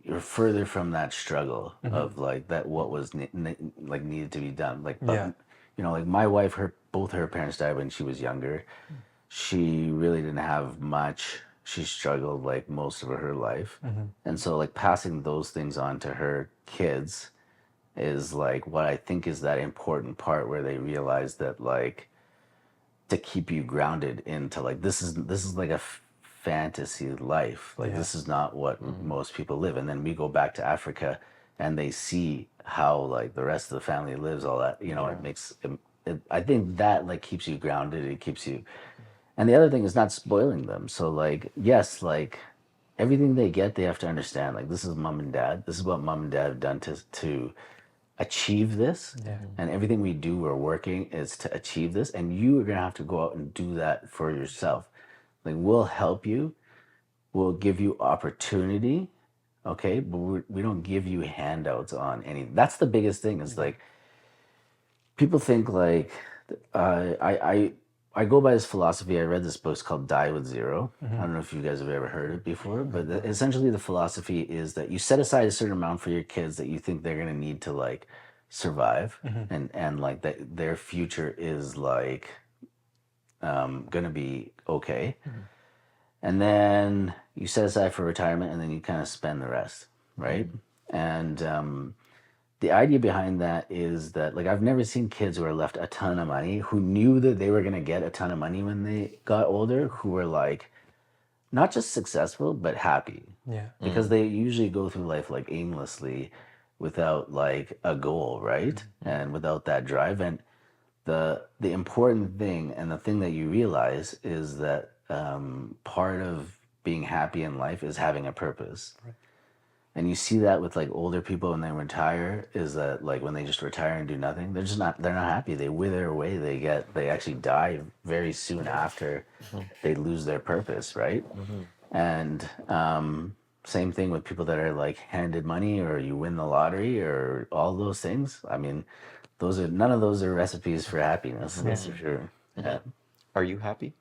you're further from that struggle of like that what was like needed to be done. Like, but, like my wife, both her parents died when she was younger. She really didn't have much. She struggled like most of her life, and so like passing those things on to her kids is like what I think is that important part where they realize that like to keep you grounded into like this is like a fantasy life. Like this is not what most people live. And then we go back to Africa and they see how like the rest of the family lives, all that, it makes I think that like keeps you grounded. It keeps you, and the other thing is not spoiling them. So like, yes, like everything they get, they have to understand, like this is mom and dad. This is what mom and dad have done to achieve this. And everything we do, we're working is to achieve this. And you are going to have to go out and do that for yourself. Like we'll help you, we'll give you opportunity, okay, but we don't give you handouts on anything. That's the biggest thing is like people think like I go by this philosophy. I read this book called Die with Zero. I don't know if you guys have ever heard it before, but essentially the philosophy is that you set aside a certain amount for your kids that you think they're going to need to like survive and like that their future is like gonna be okay, and then you set aside for retirement and then you kind of spend the rest, right? And the idea behind that is that like I've never seen kids who are left a ton of money who knew that they were gonna get a ton of money when they got older, who were like not just successful but happy, because they usually go through life like aimlessly without like a goal, right? And without that drive. And the important thing and the thing that you realize is that part of being happy in life is having a purpose. And you see that with like older people when they retire, is that like when they just retire and do nothing, they're not happy. They wither away. They actually die very soon after they lose their purpose, right? And same thing with people that are like handed money or you win the lottery or all those things. I mean, none of those are recipes for happiness. That's for sure. Yeah. Are you happy?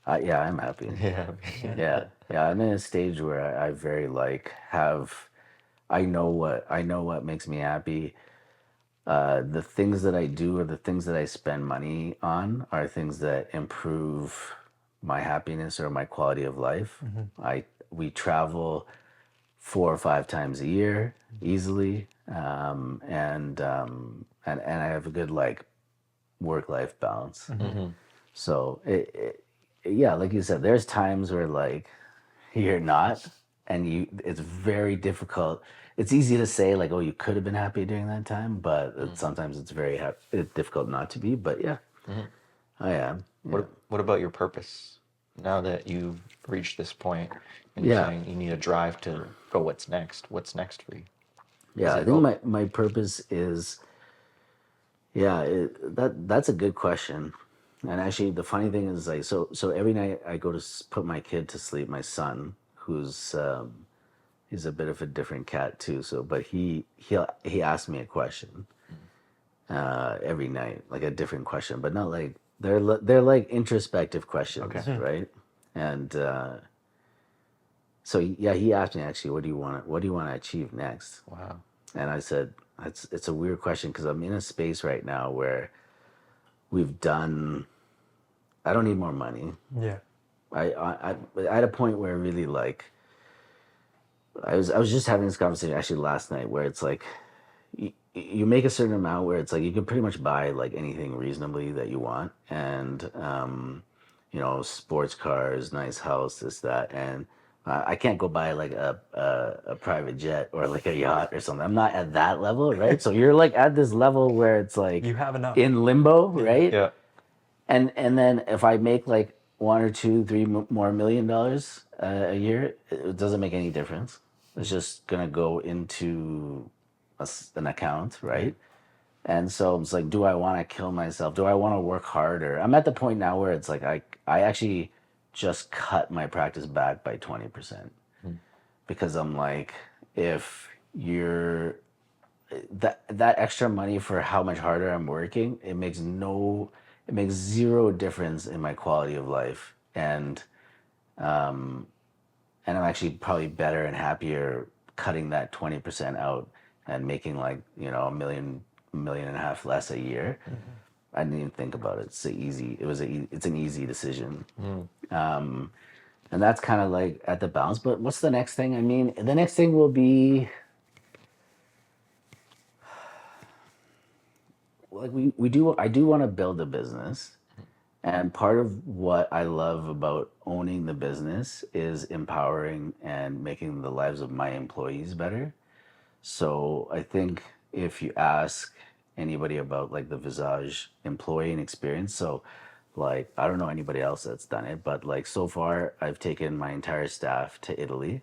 Yeah, I'm happy. Yeah. Yeah. I'm in a stage where I very like I know what makes me happy. The things that I do or the things that I spend money on are things that improve my happiness or my quality of life. We travel 4 or 5 times a year easily, and I have a good like work-life balance. So yeah, like you said, there's times where like you're not, and it's very difficult. It's easy to say like, oh, you could have been happy during that time, but sometimes it's it's difficult not to be. But yeah, I am. Yeah. What about your purpose? Now that you've reached this point and you're Yeah. saying you need a drive to go, what's next? What's next for you? Yeah, I think my purpose is, yeah, that's a good question. And actually, the funny thing is like, so every night I go to put my kid to sleep, my son, who's he's a bit of a different cat too. So, but he asks me a question every night, like a different question, but not like they're like introspective questions, right? And so yeah, he asked me actually, what do you want to achieve next? Wow. And I said, it's a weird question because I'm in a space right now where we've done. I don't need more money. Yeah. I at a point where really like I was just having this conversation actually last night where it's like you make a certain amount where it's like you can pretty much buy like anything reasonably that you want, and sports cars, nice house, this that, and I can't go buy like a private jet or like a yacht or something. I'm not at that level, right? So you're like at this level where it's like You have enough. in limbo, right? Yeah. And then if I make like one or two, three more $1 million a year, it doesn't make any difference. It's just gonna go into an account, right? And so it's like, do I want to kill myself? Do I want to work harder? I'm at the point now where it's like I actually just cut my practice back by 20% because I'm like, if you're that extra money for how much harder I'm working, it makes zero difference in my quality of life. And I'm actually probably better and happier cutting that 20% out and making like, a million and a half less a year. I didn't even think about it. It's an easy decision. And that's kind of like at the balance. But what's the next thing? I mean, the next thing will be like I do want to build a business. And part of what I love about owning the business is empowering and making the lives of my employees better. So I think if you ask anybody about like the Visage employee and experience, so like I don't know anybody else that's done it, but like so far I've taken my entire staff to Italy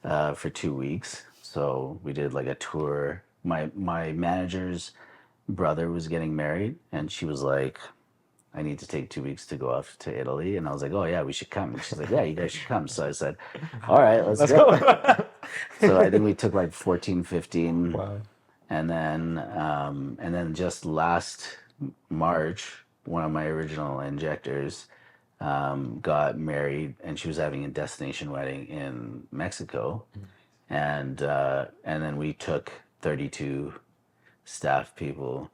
for 2 weeks. So we did like a tour. My manager's brother was getting married, and she was like, I need to take 2 weeks to go off to Italy. And I was like, oh, yeah, we should come. And she's like, yeah, you guys should come. So I said, all right, let's go. So I think we took like 14, 15. Wow. And then just last March, one of my original injectors got married, and she was having a destination wedding in Mexico. And then we took 32 staff people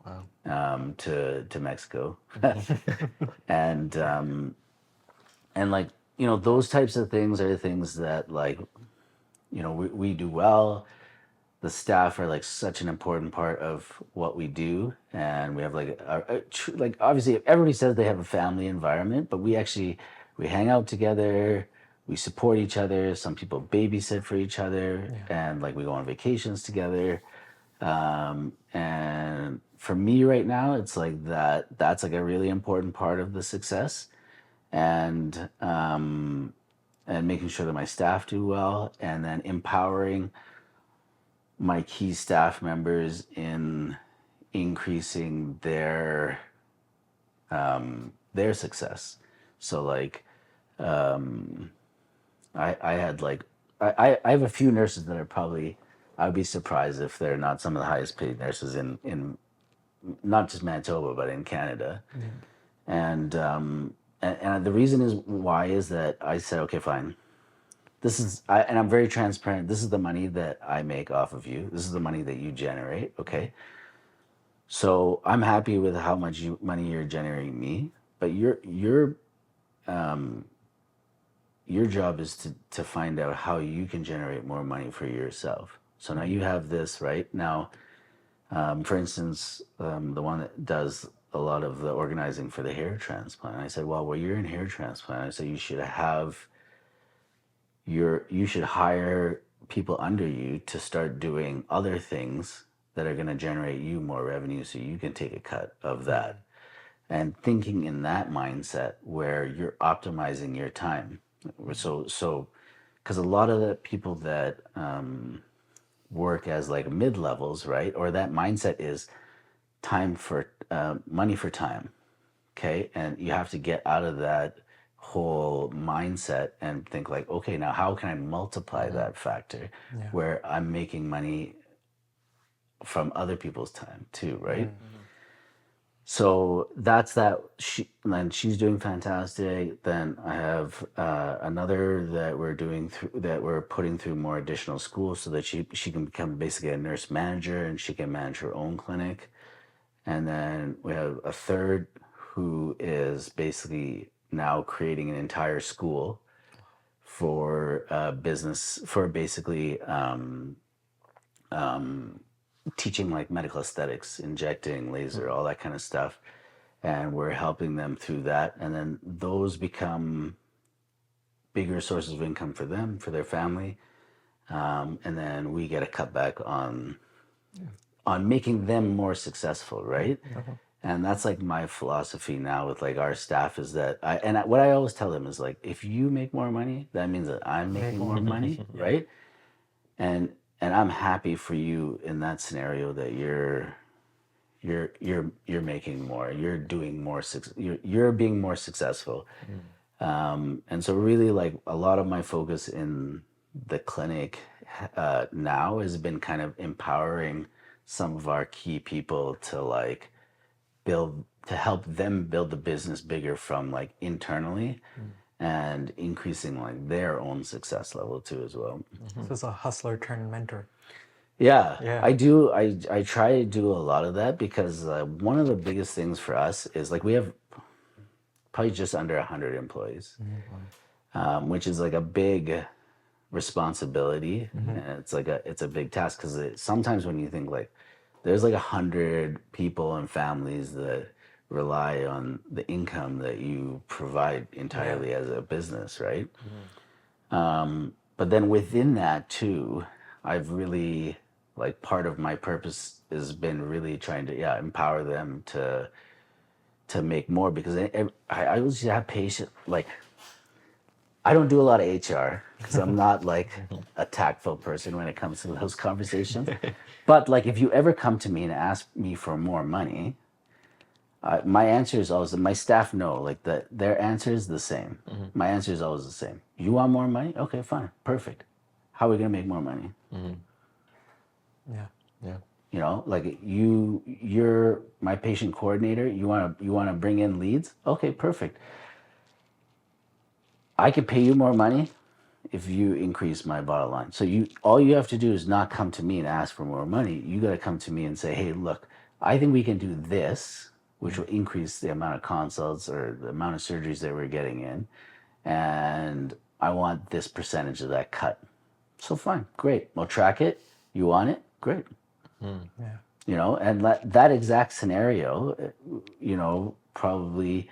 to Mexico. and like, those types of things are the things that like, we do well. The staff are like such an important part of what we do, and we have like like obviously everybody says they have a family environment, but we hang out together, we support each other. Some people babysit for each other, and like we go on vacations together. And for me right now, it's like that's like a really important part of the success, and making sure that my staff do well, and then empowering my key staff members in increasing their success. So like I had like, I have a few nurses that are probably, I'd be surprised if they're not some of the highest paid nurses in not just Manitoba, but in Canada. And, and the reason is why is that I said, okay, fine. This is, and I'm very transparent. This is the money that I make off of you. This is the money that you generate. Okay. So I'm happy with how much money you're generating me, but your job is to find out how you can generate more money for yourself. So now you have this right now. For instance, the one that does a lot of the organizing for the hair transplant. I said, well, you're in hair transplant. I said, you should hire people under you to start doing other things that are going to generate you more revenue so you can take a cut of that. And thinking in that mindset where you're optimizing your time. So, because a lot of the people that work as like mid-levels, right? Or that mindset is time for money for time. Okay. And you have to get out of that whole mindset and think like, okay, now how can I multiply that factor where I'm making money from other people's time too, right? So that's that. And she's doing fantastic. Then I have another that we're putting through more additional schools so that she can become basically a nurse manager and she can manage her own clinic. And then we have a third who is basically now creating an entire school for business for basically teaching like medical aesthetics, injecting, laser, all that kind of stuff. And we're helping them through that. And then those become bigger sources of income for them, for their family. And then we get a cutback on making them more successful, right? And that's like my philosophy now with like our staff is that what I always tell them is like, if you make more money, that means that I'm making more money, right? And I'm happy for you in that scenario that you're making more, you're doing more, you're being more successful. And so really like a lot of my focus in the clinic now has been kind of empowering some of our key people to like help them build the business bigger from like internally and increasing like their own success level too as well. So it's a hustler turned mentor. Yeah. I do. I try to do a lot of that because one of the biggest things for us is like we have probably just under 100 employees, which is like a big responsibility. And it's a big task because sometimes when you think like there's like 100 people and families that rely on the income that you provide entirely as a business, right? But then within that too, I've really like part of my purpose has been really trying to empower them to make more because I always have patience. Like I don't do a lot of HR because I'm not like a tactful person when it comes to those conversations. But like if you ever come to me and ask me for more money, my answer is always, my staff know like that their answer is the same. My answer is always the same. You want more money? Okay, fine, perfect. How are we gonna make more money? Yeah. You know, like you're my patient coordinator. You wanna bring in leads? Okay, perfect. I could pay you more money if you increase my bottom line. So all you have to do is not come to me and ask for more money. You got to come to me and say, hey, look, I think we can do this, which will increase the amount of consults or the amount of surgeries that we're getting in. And I want this percentage of that cut. So fine, great. We'll track it. You want it? Great. Yeah. You know, and that exact scenario, you know, probably...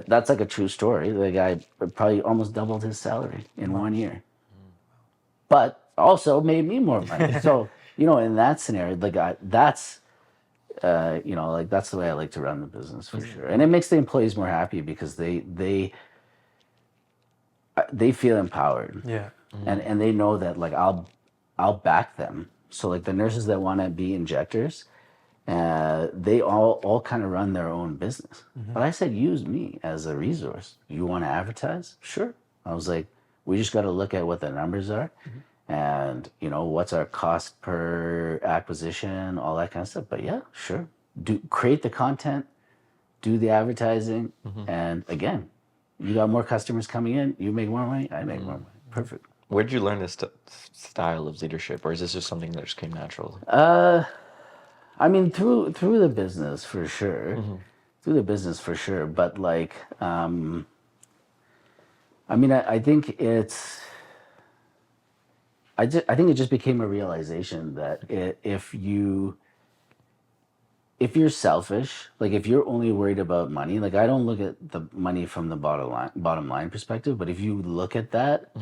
that's like a true story. The guy probably almost doubled his salary in 1 year, but also made me more money. So, you know, in that scenario, that's, you know, like that's the way I like to run the business for sure. And it makes the employees more happy because they feel empowered. Yeah. And they know that like I'll back them. So like the nurses that want to be injectors, they all kind of run their own business. But I said, use me as a resource. You want to advertise? Sure. I was like, We just got to look at what the numbers are, and what's our cost per acquisition, all that kind of stuff. But yeah, sure, create the content, do the advertising, and again, you got more customers coming in, you make more money, I make more money. Perfect. Where did you learn this style of leadership, or is this just something that just came naturally? I mean, through the business for sure, through the business for sure. But like, I mean, I think it's. I think it just became a realization that if you're selfish, like if you're only worried about money, like I don't look at the money from the bottom line perspective, but if you look at that,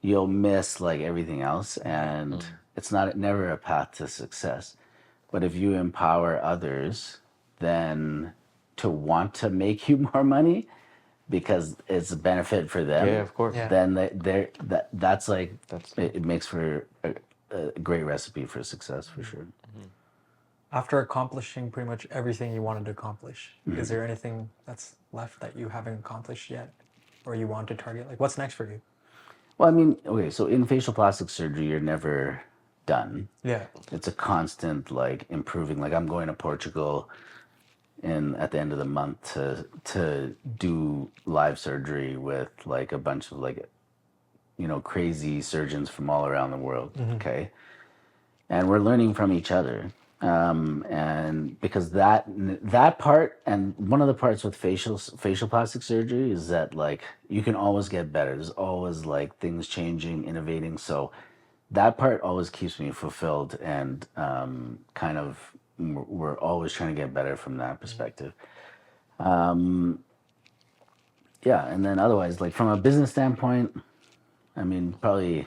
you'll miss like everything else, and it's never a path to success. But if you empower others, then to want to make you more money because it's a benefit for them. Yeah, of course. Yeah. Then that's it makes for a great recipe for success for sure. After accomplishing pretty much everything you wanted to accomplish, is there anything that's left that you haven't accomplished yet, or you want to target? Like, what's next for you? Well, I mean, okay, so in facial plastic surgery, you're never done. Yeah. It's a constant like improving. Like I'm going to Portugal at the end of the month to do live surgery with like a bunch of like crazy surgeons from all around the world. Okay, and we're learning from each other. And because that part, and one of the parts with facial plastic surgery is that like you can always get better. There's always like things changing, innovating. So that part always keeps me fulfilled, and kind of we're always trying to get better from that perspective. Yeah, and then otherwise, like from a business standpoint, I mean, probably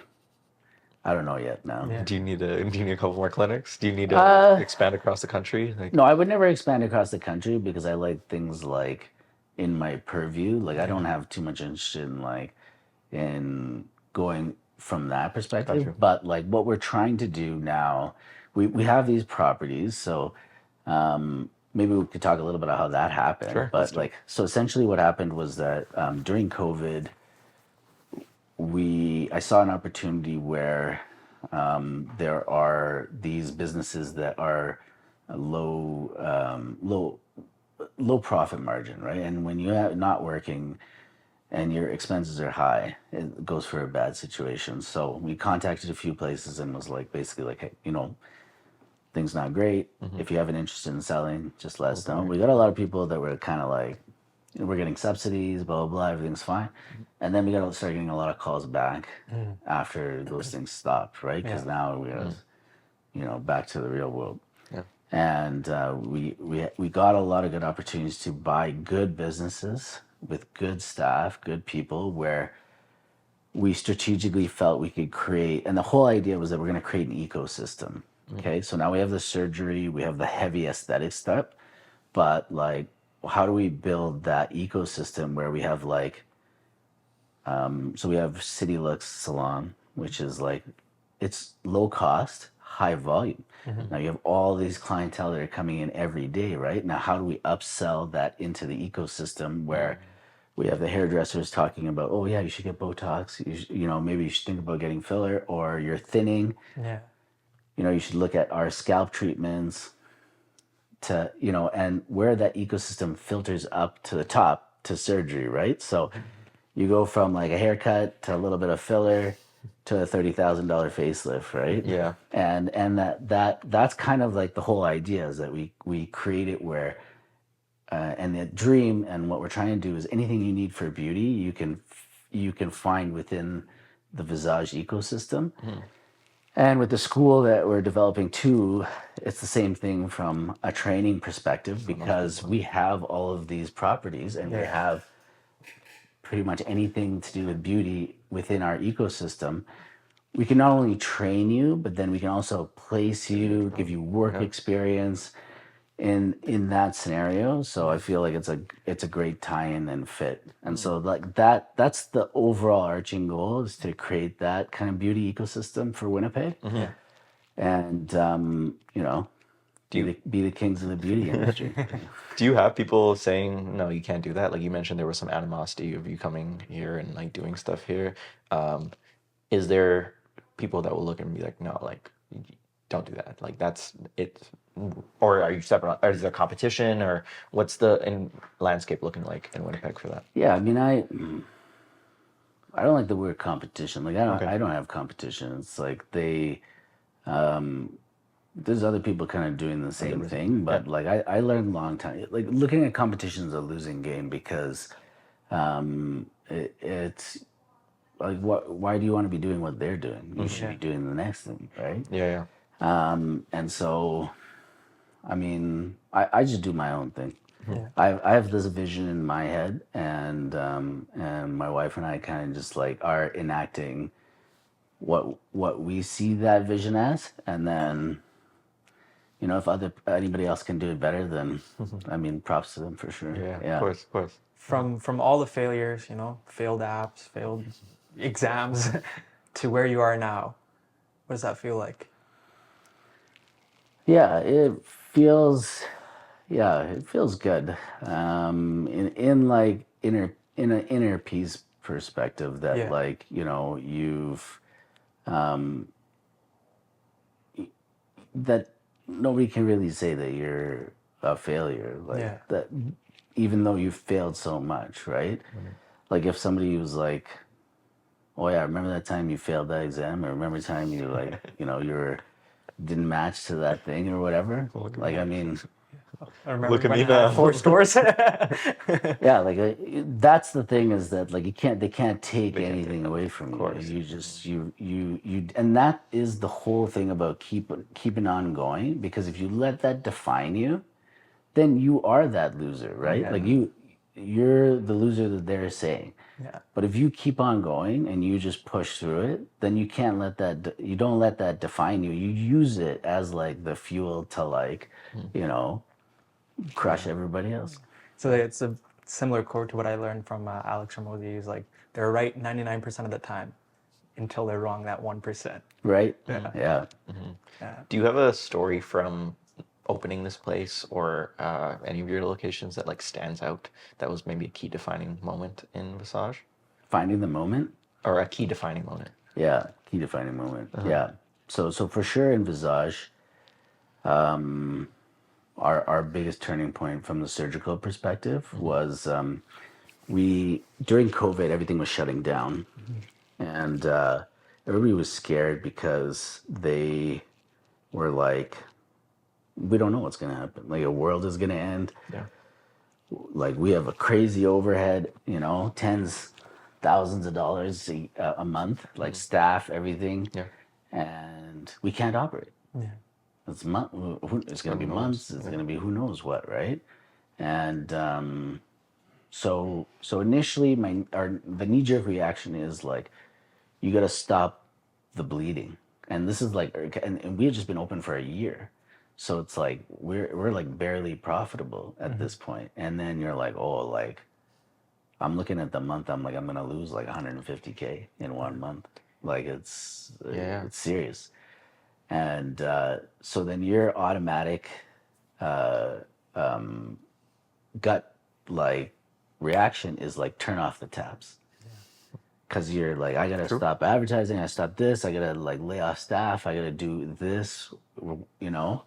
I don't know yet now. Yeah. Do you need a couple more clinics? Do you need to expand across the country? Like, No, I would never expand across the country because I like things like in my purview. Like I don't have too much interest in going from that perspective. Gotcha. But like what we're trying to do now, we have these properties, so maybe we could talk a little bit about how that happened. Sure, let's But do it. like so essentially what happened was that during COVID, I saw an opportunity where there are these businesses that are low profit margin, right? And when you're not working and your expenses are high, it goes for a bad situation. So we contacted a few places and was like, basically like, hey, things not great. If you have an interest in selling, just let us know. We got a lot of people that were kind of like, we're getting subsidies, blah, blah, blah, everything's fine. And then we got to start getting a lot of calls back after those things stopped, right? Because now we got back to the real world. Yeah. And we got a lot of good opportunities to buy good businesses with good staff, good people, where we strategically felt we could create, and the whole idea was that we're going to create an ecosystem. Okay, so now we have the surgery, we have the heavy aesthetic stuff, but like, how do we build that ecosystem where we have like, so we have City Looks Salon, which is like, it's low cost, high volume. Now you have all these clientele that are coming in every day, right? Now, how do we upsell that into the ecosystem where we have the hairdressers talking about, oh yeah, you should get Botox, maybe you should think about getting filler, or you're thinning. Yeah. You should look at our scalp treatments and where that ecosystem filters up to the top to surgery, right? So you go from like a haircut to a little bit of filler to a $30,000 facelift, right? Yeah. And that's kind of like the whole idea is that we create it where, and the dream and what we're trying to do is anything you need for beauty, you can find within the Visage ecosystem. And with the school that we're developing too, it's the same thing from a training perspective because we have all of these properties and we have pretty much anything to do with beauty within our ecosystem. We can not only train you, but then we can also place you, give you work experience in that scenario. So I feel like it's a great tie-in and fit. And so like that's the overall arching goal is to create that kind of beauty ecosystem for Winnipeg. Yeah. And be the kings of the beauty industry. Do you have people saying, no, you can't do that? Like you mentioned, there was some animosity of you coming here and like doing stuff here. Is there people that will look and be like, no, like, don't do that. Like that's it. Or are you separate? Or is there competition or what's the landscape looking like in Winnipeg for that? Yeah, I mean, I don't like the word competition. Like Okay. I don't have competition. It's like there's other people kind of doing the same thing, but like I learned a long time. Like looking at competition is a losing game because it's like why do you want to be doing what they're doing? You should be doing the next thing, right? Yeah. And so, I mean, I just do my own thing. Yeah. I have this vision in my head, and my wife and I kind of just like are enacting what we see that vision as, and then, you know, if anybody else can do it better, then I mean, props to them for sure. Yeah. Of course. From all the failures, you know, failed apps, failed exams, to where you are now, what does that feel like? Yeah, it feels good. In like in an inner peace perspective that like, you know, you've that nobody can really say that you're a failure. Like that, even though you've failed so much, right? Like if somebody was like, oh yeah, remember that time you failed that exam, or remember the time you like, you know, didn't match to that thing or whatever. Like, I mean, I remember when I had 4 scores. yeah, like that's the thing is that like they can't take anything away from you. You just you and that is the whole thing about keeping on going, because if you let that define you, then you are that loser, right? Like you're the loser that they're saying. Yeah. But if you keep on going and you just push through it, then you can't let that you don't let that define you. You use it as like the fuel to like, you know, crush everybody else. So it's a similar quote to what I learned from Alex Ramosi. He's like, they're right 99% of the time until they're wrong that 1%. Right? Yeah. Do you have a story from opening this place or any of your locations that like stands out that was maybe a key defining moment in Visage? Finding the moment? Or a key defining moment? Yeah, key defining moment. Yeah. So for sure in Visage, our biggest turning point from the surgical perspective was during COVID, everything was shutting down, and everybody was scared because they were like, we don't know what's going to happen. Like, a world is going to end. Yeah. Like, we have a crazy overhead, you know, thousands of dollars a month, like staff, everything. Yeah. And we can't operate. Yeah. It's going to be months. It's going to be who knows what, right? And so initially, the knee-jerk reaction is like, you got to stop the bleeding. And this is like, and we had just been open for a year. So it's like, we're like barely profitable at this point. And then you're like, oh, like, I'm looking at the month, I'm like, I'm going to lose like $150K in 1 month. Like, it's serious. And so then your automatic gut like reaction is like, turn off the taps. Because you're like, I gotta stop advertising, I stop this, I gotta like lay off staff, I gotta do this, you know.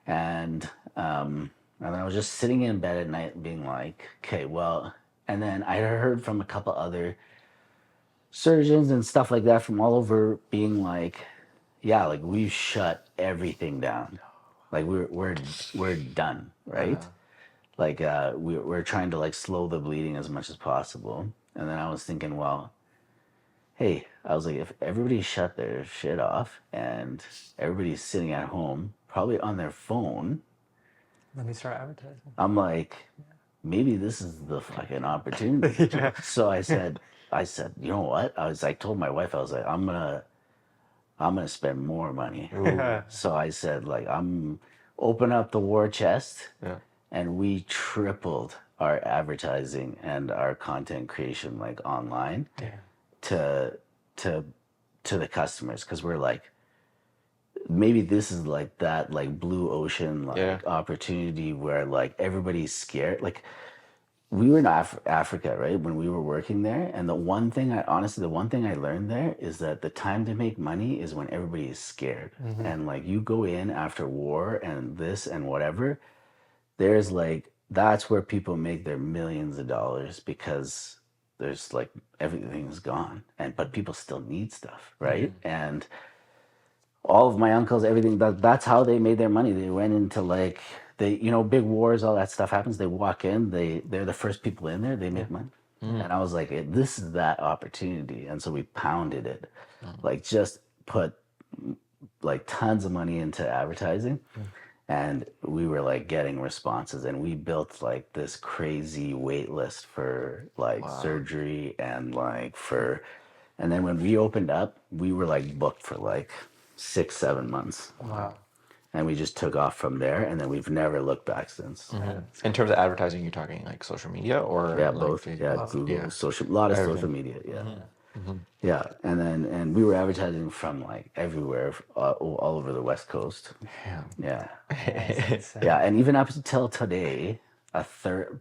And I was just sitting in bed at night being like, okay, well, and then I heard from a couple other surgeons and stuff like that from all over being like, yeah, like we've shut everything down. Like we're done, right? Like we're trying to like slow the bleeding as much as possible. And then I was thinking, well, hey, I was like, if everybody shut their shit off and everybody's sitting at home, probably on their phone, Let me start advertising. I'm like, maybe this is the fucking opportunity. So I said, you know what? I told my wife, I was like, I'm gonna spend more money. So I said, like, I'm open up the war chest, and we tripled our advertising and our content creation like online to the customers, because we're like, maybe this is like that like blue ocean like Yeah. opportunity where like everybody's scared. Like we were in Africa, right? When we were working there, and the one thing I learned there is that the time to make money is when everybody is scared. And like you go in after war and this and whatever, there's like that's where people make their millions of dollars because there's like everything's gone but people still need stuff, right? And all of my uncles, everything, that's how they made their money. They went into like big wars, all that stuff happens. They walk in, they're the first people in there, they make money. And I was like, this is that opportunity. And so we pounded it. Like just put like tons of money into advertising. And we were like getting responses, and we built like this crazy wait list for like surgery and and then when we opened up, we were like booked for like 6-7 months. Wow. And we just took off from there, and then we've never looked back since. In terms of advertising, you're talking like social media or Yeah, like both. Facebook? Yeah, Google, Yeah. social, a lot of Everything. social media. Yeah. Yeah, and we were advertising from like everywhere, all over the West Coast. Yeah. Yeah, and even up until today,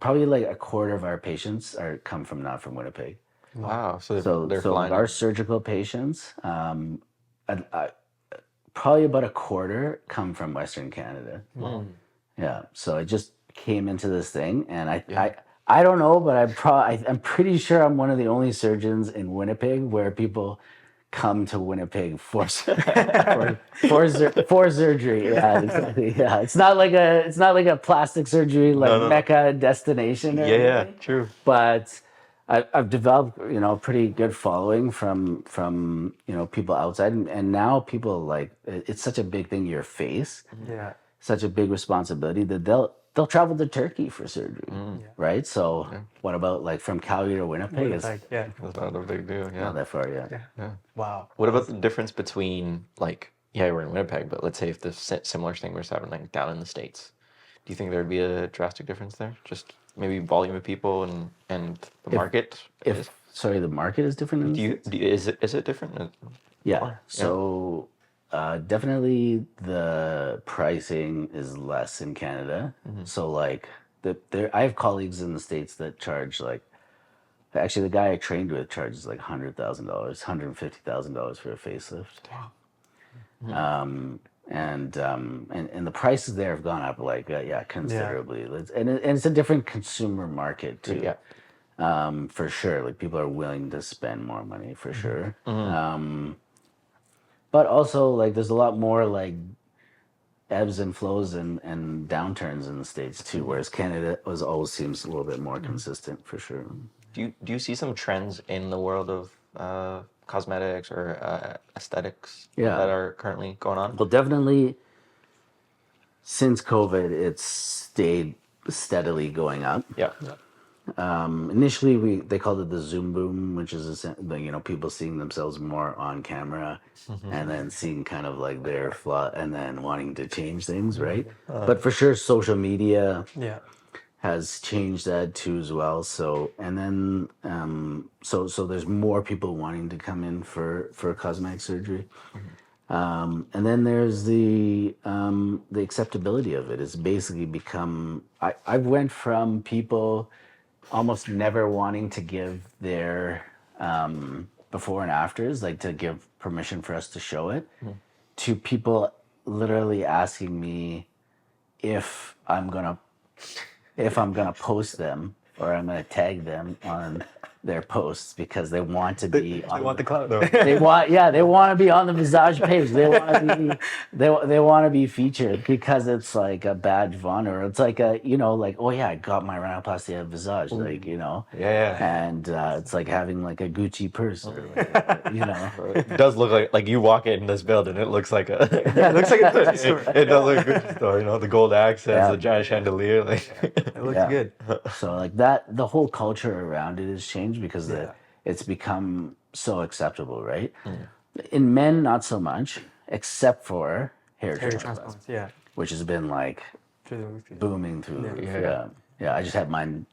probably like a quarter of our patients come from not from Winnipeg. Wow. So So they're so flying. our surgical patients, probably about a quarter come from Western Canada. Yeah, so I just came into this thing, and I don't know, but I'm pretty sure I'm one of the only surgeons in Winnipeg where people come to Winnipeg for surgery. Yeah, exactly. Yeah, it's not like a plastic surgery like Mecca destination. Or anything, True. but I've developed a pretty good following from people outside, and now people like it's such a big thing. Your face, Yeah. such a big responsibility that they'll travel to Turkey for surgery, right? So what about like from Calgary to Winnipeg? Winnipeg, yeah. That's not a big deal. Yeah. Not that far, yeah. Wow. What about the difference between like, we're in Winnipeg, but let's say if the similar thing was happening down in the States, do you think there'd be a drastic difference there? Just maybe volume of people and the market? Sorry, the market is different in the States? Is it different? Yeah. So definitely the pricing is less in Canada. So like I have colleagues in the States that charge like, actually the guy I trained with charges like $100,000, $150,000 for a facelift. And the prices there have gone up like considerably. And it's a different consumer market too. For sure, like people are willing to spend more money for sure. But also like there's a lot more like ebbs and flows and downturns in the States too, whereas Canada always seems a little bit more consistent for sure. Do you see some trends in the world of cosmetics or aesthetics that are currently going on? Well, definitely since COVID, it's stayed steadily going up. Yeah. Initially, they called it the Zoom boom, which is people seeing themselves more on camera, and then seeing kind of like their flaw, and then wanting to change things, right? But for sure, social media has changed that too as well. So and then so there's more people wanting to come in for cosmetic surgery. And then there's the acceptability of it. It's basically become I went from people almost never wanting to give their before and afters, like to give permission for us to show it, to people literally asking me if I'm gonna post them or I'm gonna tag them on their posts because they want to be They want the clout. they want to be on the Visage page. They want to be they want to be featured because it's like a badge of honor. It's like a like, oh yeah, I got my rhinoplasty at Visage, like and it's like having like a Gucci purse or It does look like you walk in this building, it looks like it looks like a Gucci store. It does look like a Gucci store, the gold accents, the giant chandelier, like It looks good. So like that, the whole culture around it has changed because it's become so acceptable, right? In men, not so much, except for hair transplants, which has been like booming through the roof. Yeah. I just had mine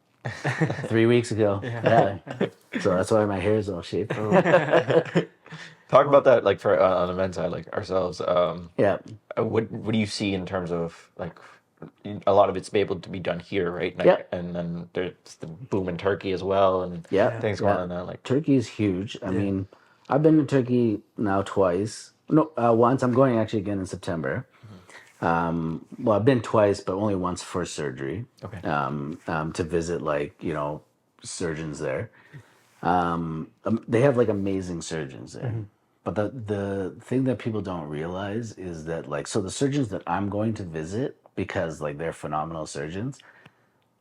3 weeks ago. So that's why my hair is all shaped. Talk about that, like for on the men's side, like ourselves. Yeah. What do you see in terms of like a lot of it's able to be done here, right? Like, Yeah. and then there's the boom in Turkey as well, and Yeah. things going on there. Like Turkey is huge. I mean, I've been to Turkey now twice. No, once. I'm going actually again in September. Well, I've been twice, but only once for surgery. Okay. To visit like surgeons there. They have like amazing surgeons there. But the thing that people don't realize is that like so the surgeons that I'm going to visit, because like they're phenomenal surgeons,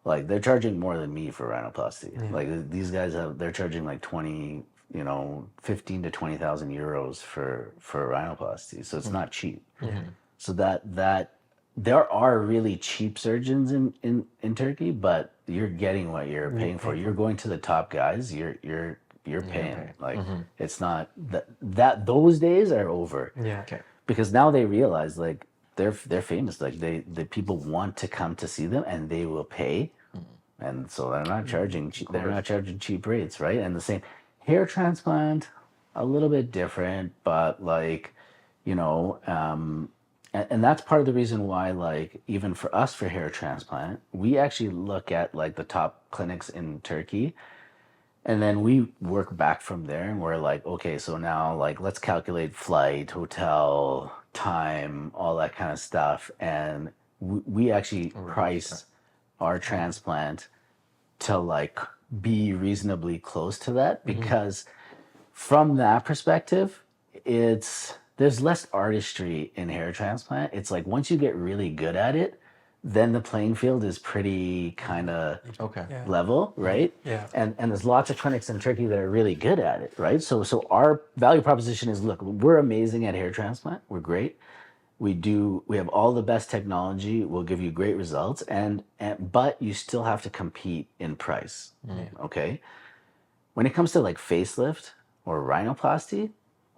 like they're charging more than me for rhinoplasty. Like these guys they're charging like 15 to 20,000 euros for rhinoplasty. So it's not cheap. So that there are really cheap surgeons in Turkey, but you're getting what you're paying for. You're going to the top guys. You're paying. Like it's not that those days are over. Yeah. okay. Because now they realize like they're famous. Like the people want to come to see them and they will pay. And so they're not charging cheap. They're not charging cheap rates, right? And the same hair transplant, a little bit different, but like, and that's part of the reason why, like, even for us for hair transplant, we actually look at like the top clinics in Turkey, and then we work back from there, and we're like, okay, so now like let's calculate flight, hotel, time, all that kind of stuff, and we actually price our transplant to like be reasonably close to that, because from that perspective, there's less artistry in hair transplant. It's like once you get really good at it, then the playing field is pretty kind of Okay. level, right? Yeah. And there's lots of clinics in Turkey that are really good at it, right? So our value proposition is, look, we're amazing at hair transplant. We're great. We have all the best technology. We'll give you great results, but you still have to compete in price. Okay. When it comes to like facelift or rhinoplasty,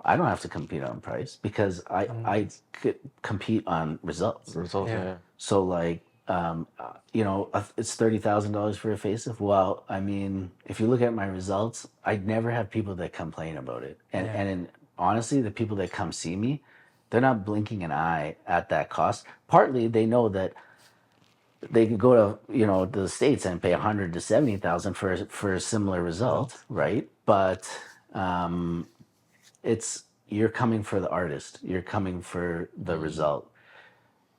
I don't have to compete on price because I could compete on results. Results. Yeah. So like, it's $30,000 for a facelift. Well, I mean, if you look at my results, I'd never have people that complain about it. And honestly, the people that come see me, they're not blinking an eye at that cost. Partly they know that they could go to the States and pay 100 to 70,000 for a similar result, right? But you're coming for the artist. You're coming for the result.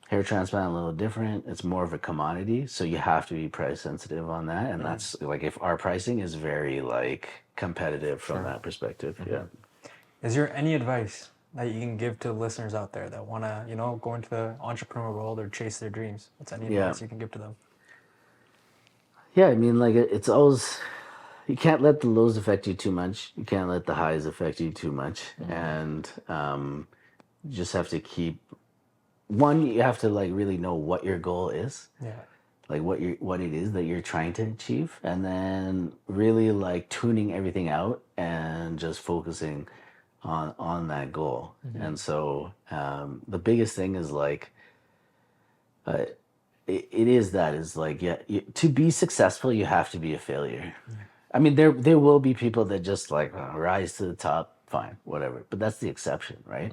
Hair transplant a little different. It's more of a commodity, so you have to be price sensitive on that. And that's like if our pricing is very like competitive from that perspective. Yeah. Is there any advice that you can give to listeners out there that want to, go into the entrepreneurial world or chase their dreams? What's any advice you can give to them? Yeah, I mean, like it's always, you can't let the lows affect you too much. You can't let the highs affect you too much, and you just have to keep. One, you have to like really know what your goal is. Yeah. Like what it is that you're trying to achieve, and then really like tuning everything out and just focusing on that goal. And so the biggest thing is like it is like to be successful you have to be a failure. I mean there will be people that just like rise to the top, fine, whatever, but that's the exception, right?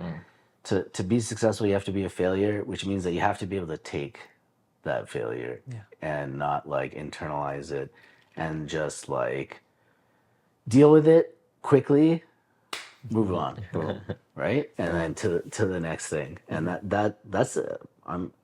To be successful you have to be a failure, which means that you have to be able to take that failure and not like internalize it and just like deal with it quickly, move on, boom, right? And then to the next thing. And that's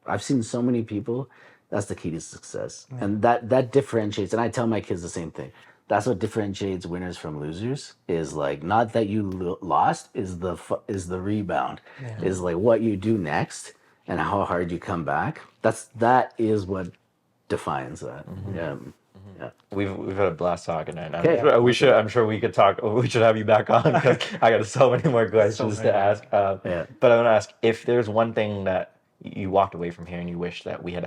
I've seen so many people, that's the key to success. And that differentiates, and I tell my kids the same thing. That's what differentiates winners from losers, is like not that you lost, is the rebound, is like what you do next and how hard you come back. That is what defines that. Yeah. We've had a blast talking, and Okay. I'm sure we could talk. We should have you back on because I got so many more questions to ask. But I want to ask if there's one thing that you walked away from here and you wish that we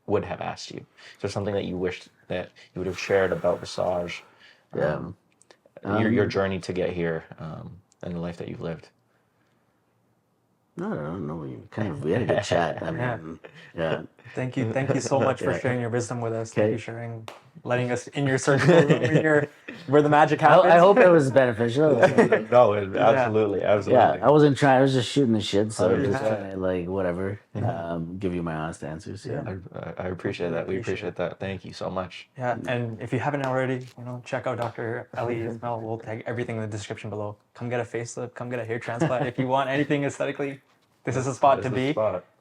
would have asked you. Is there something that you wished that you would have shared about Visage? Your journey to get here, and the life that you've lived. No, I don't know. We had a good chat. I mean, Thank you so much for sharing your wisdom with us. Thank you for sharing letting us in your surgical room where the magic happens. I hope it was beneficial. No, absolutely. Yeah, I wasn't trying. I was just shooting the shit. So I was just 100%. trying to like whatever, give you my honest answers. Yeah. I appreciate that. We appreciate that. Thank you so much. Yeah, and if you haven't already, check out Dr. Ellie Esmail. We'll tag everything in the description below. Come get a facelift, come get a hair transplant. If you want anything aesthetically, this is a spot to be.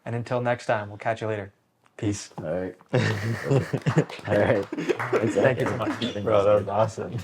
And until next time, we'll catch you later. Peace. All right. All right. Thank you so much. Bro, that was awesome.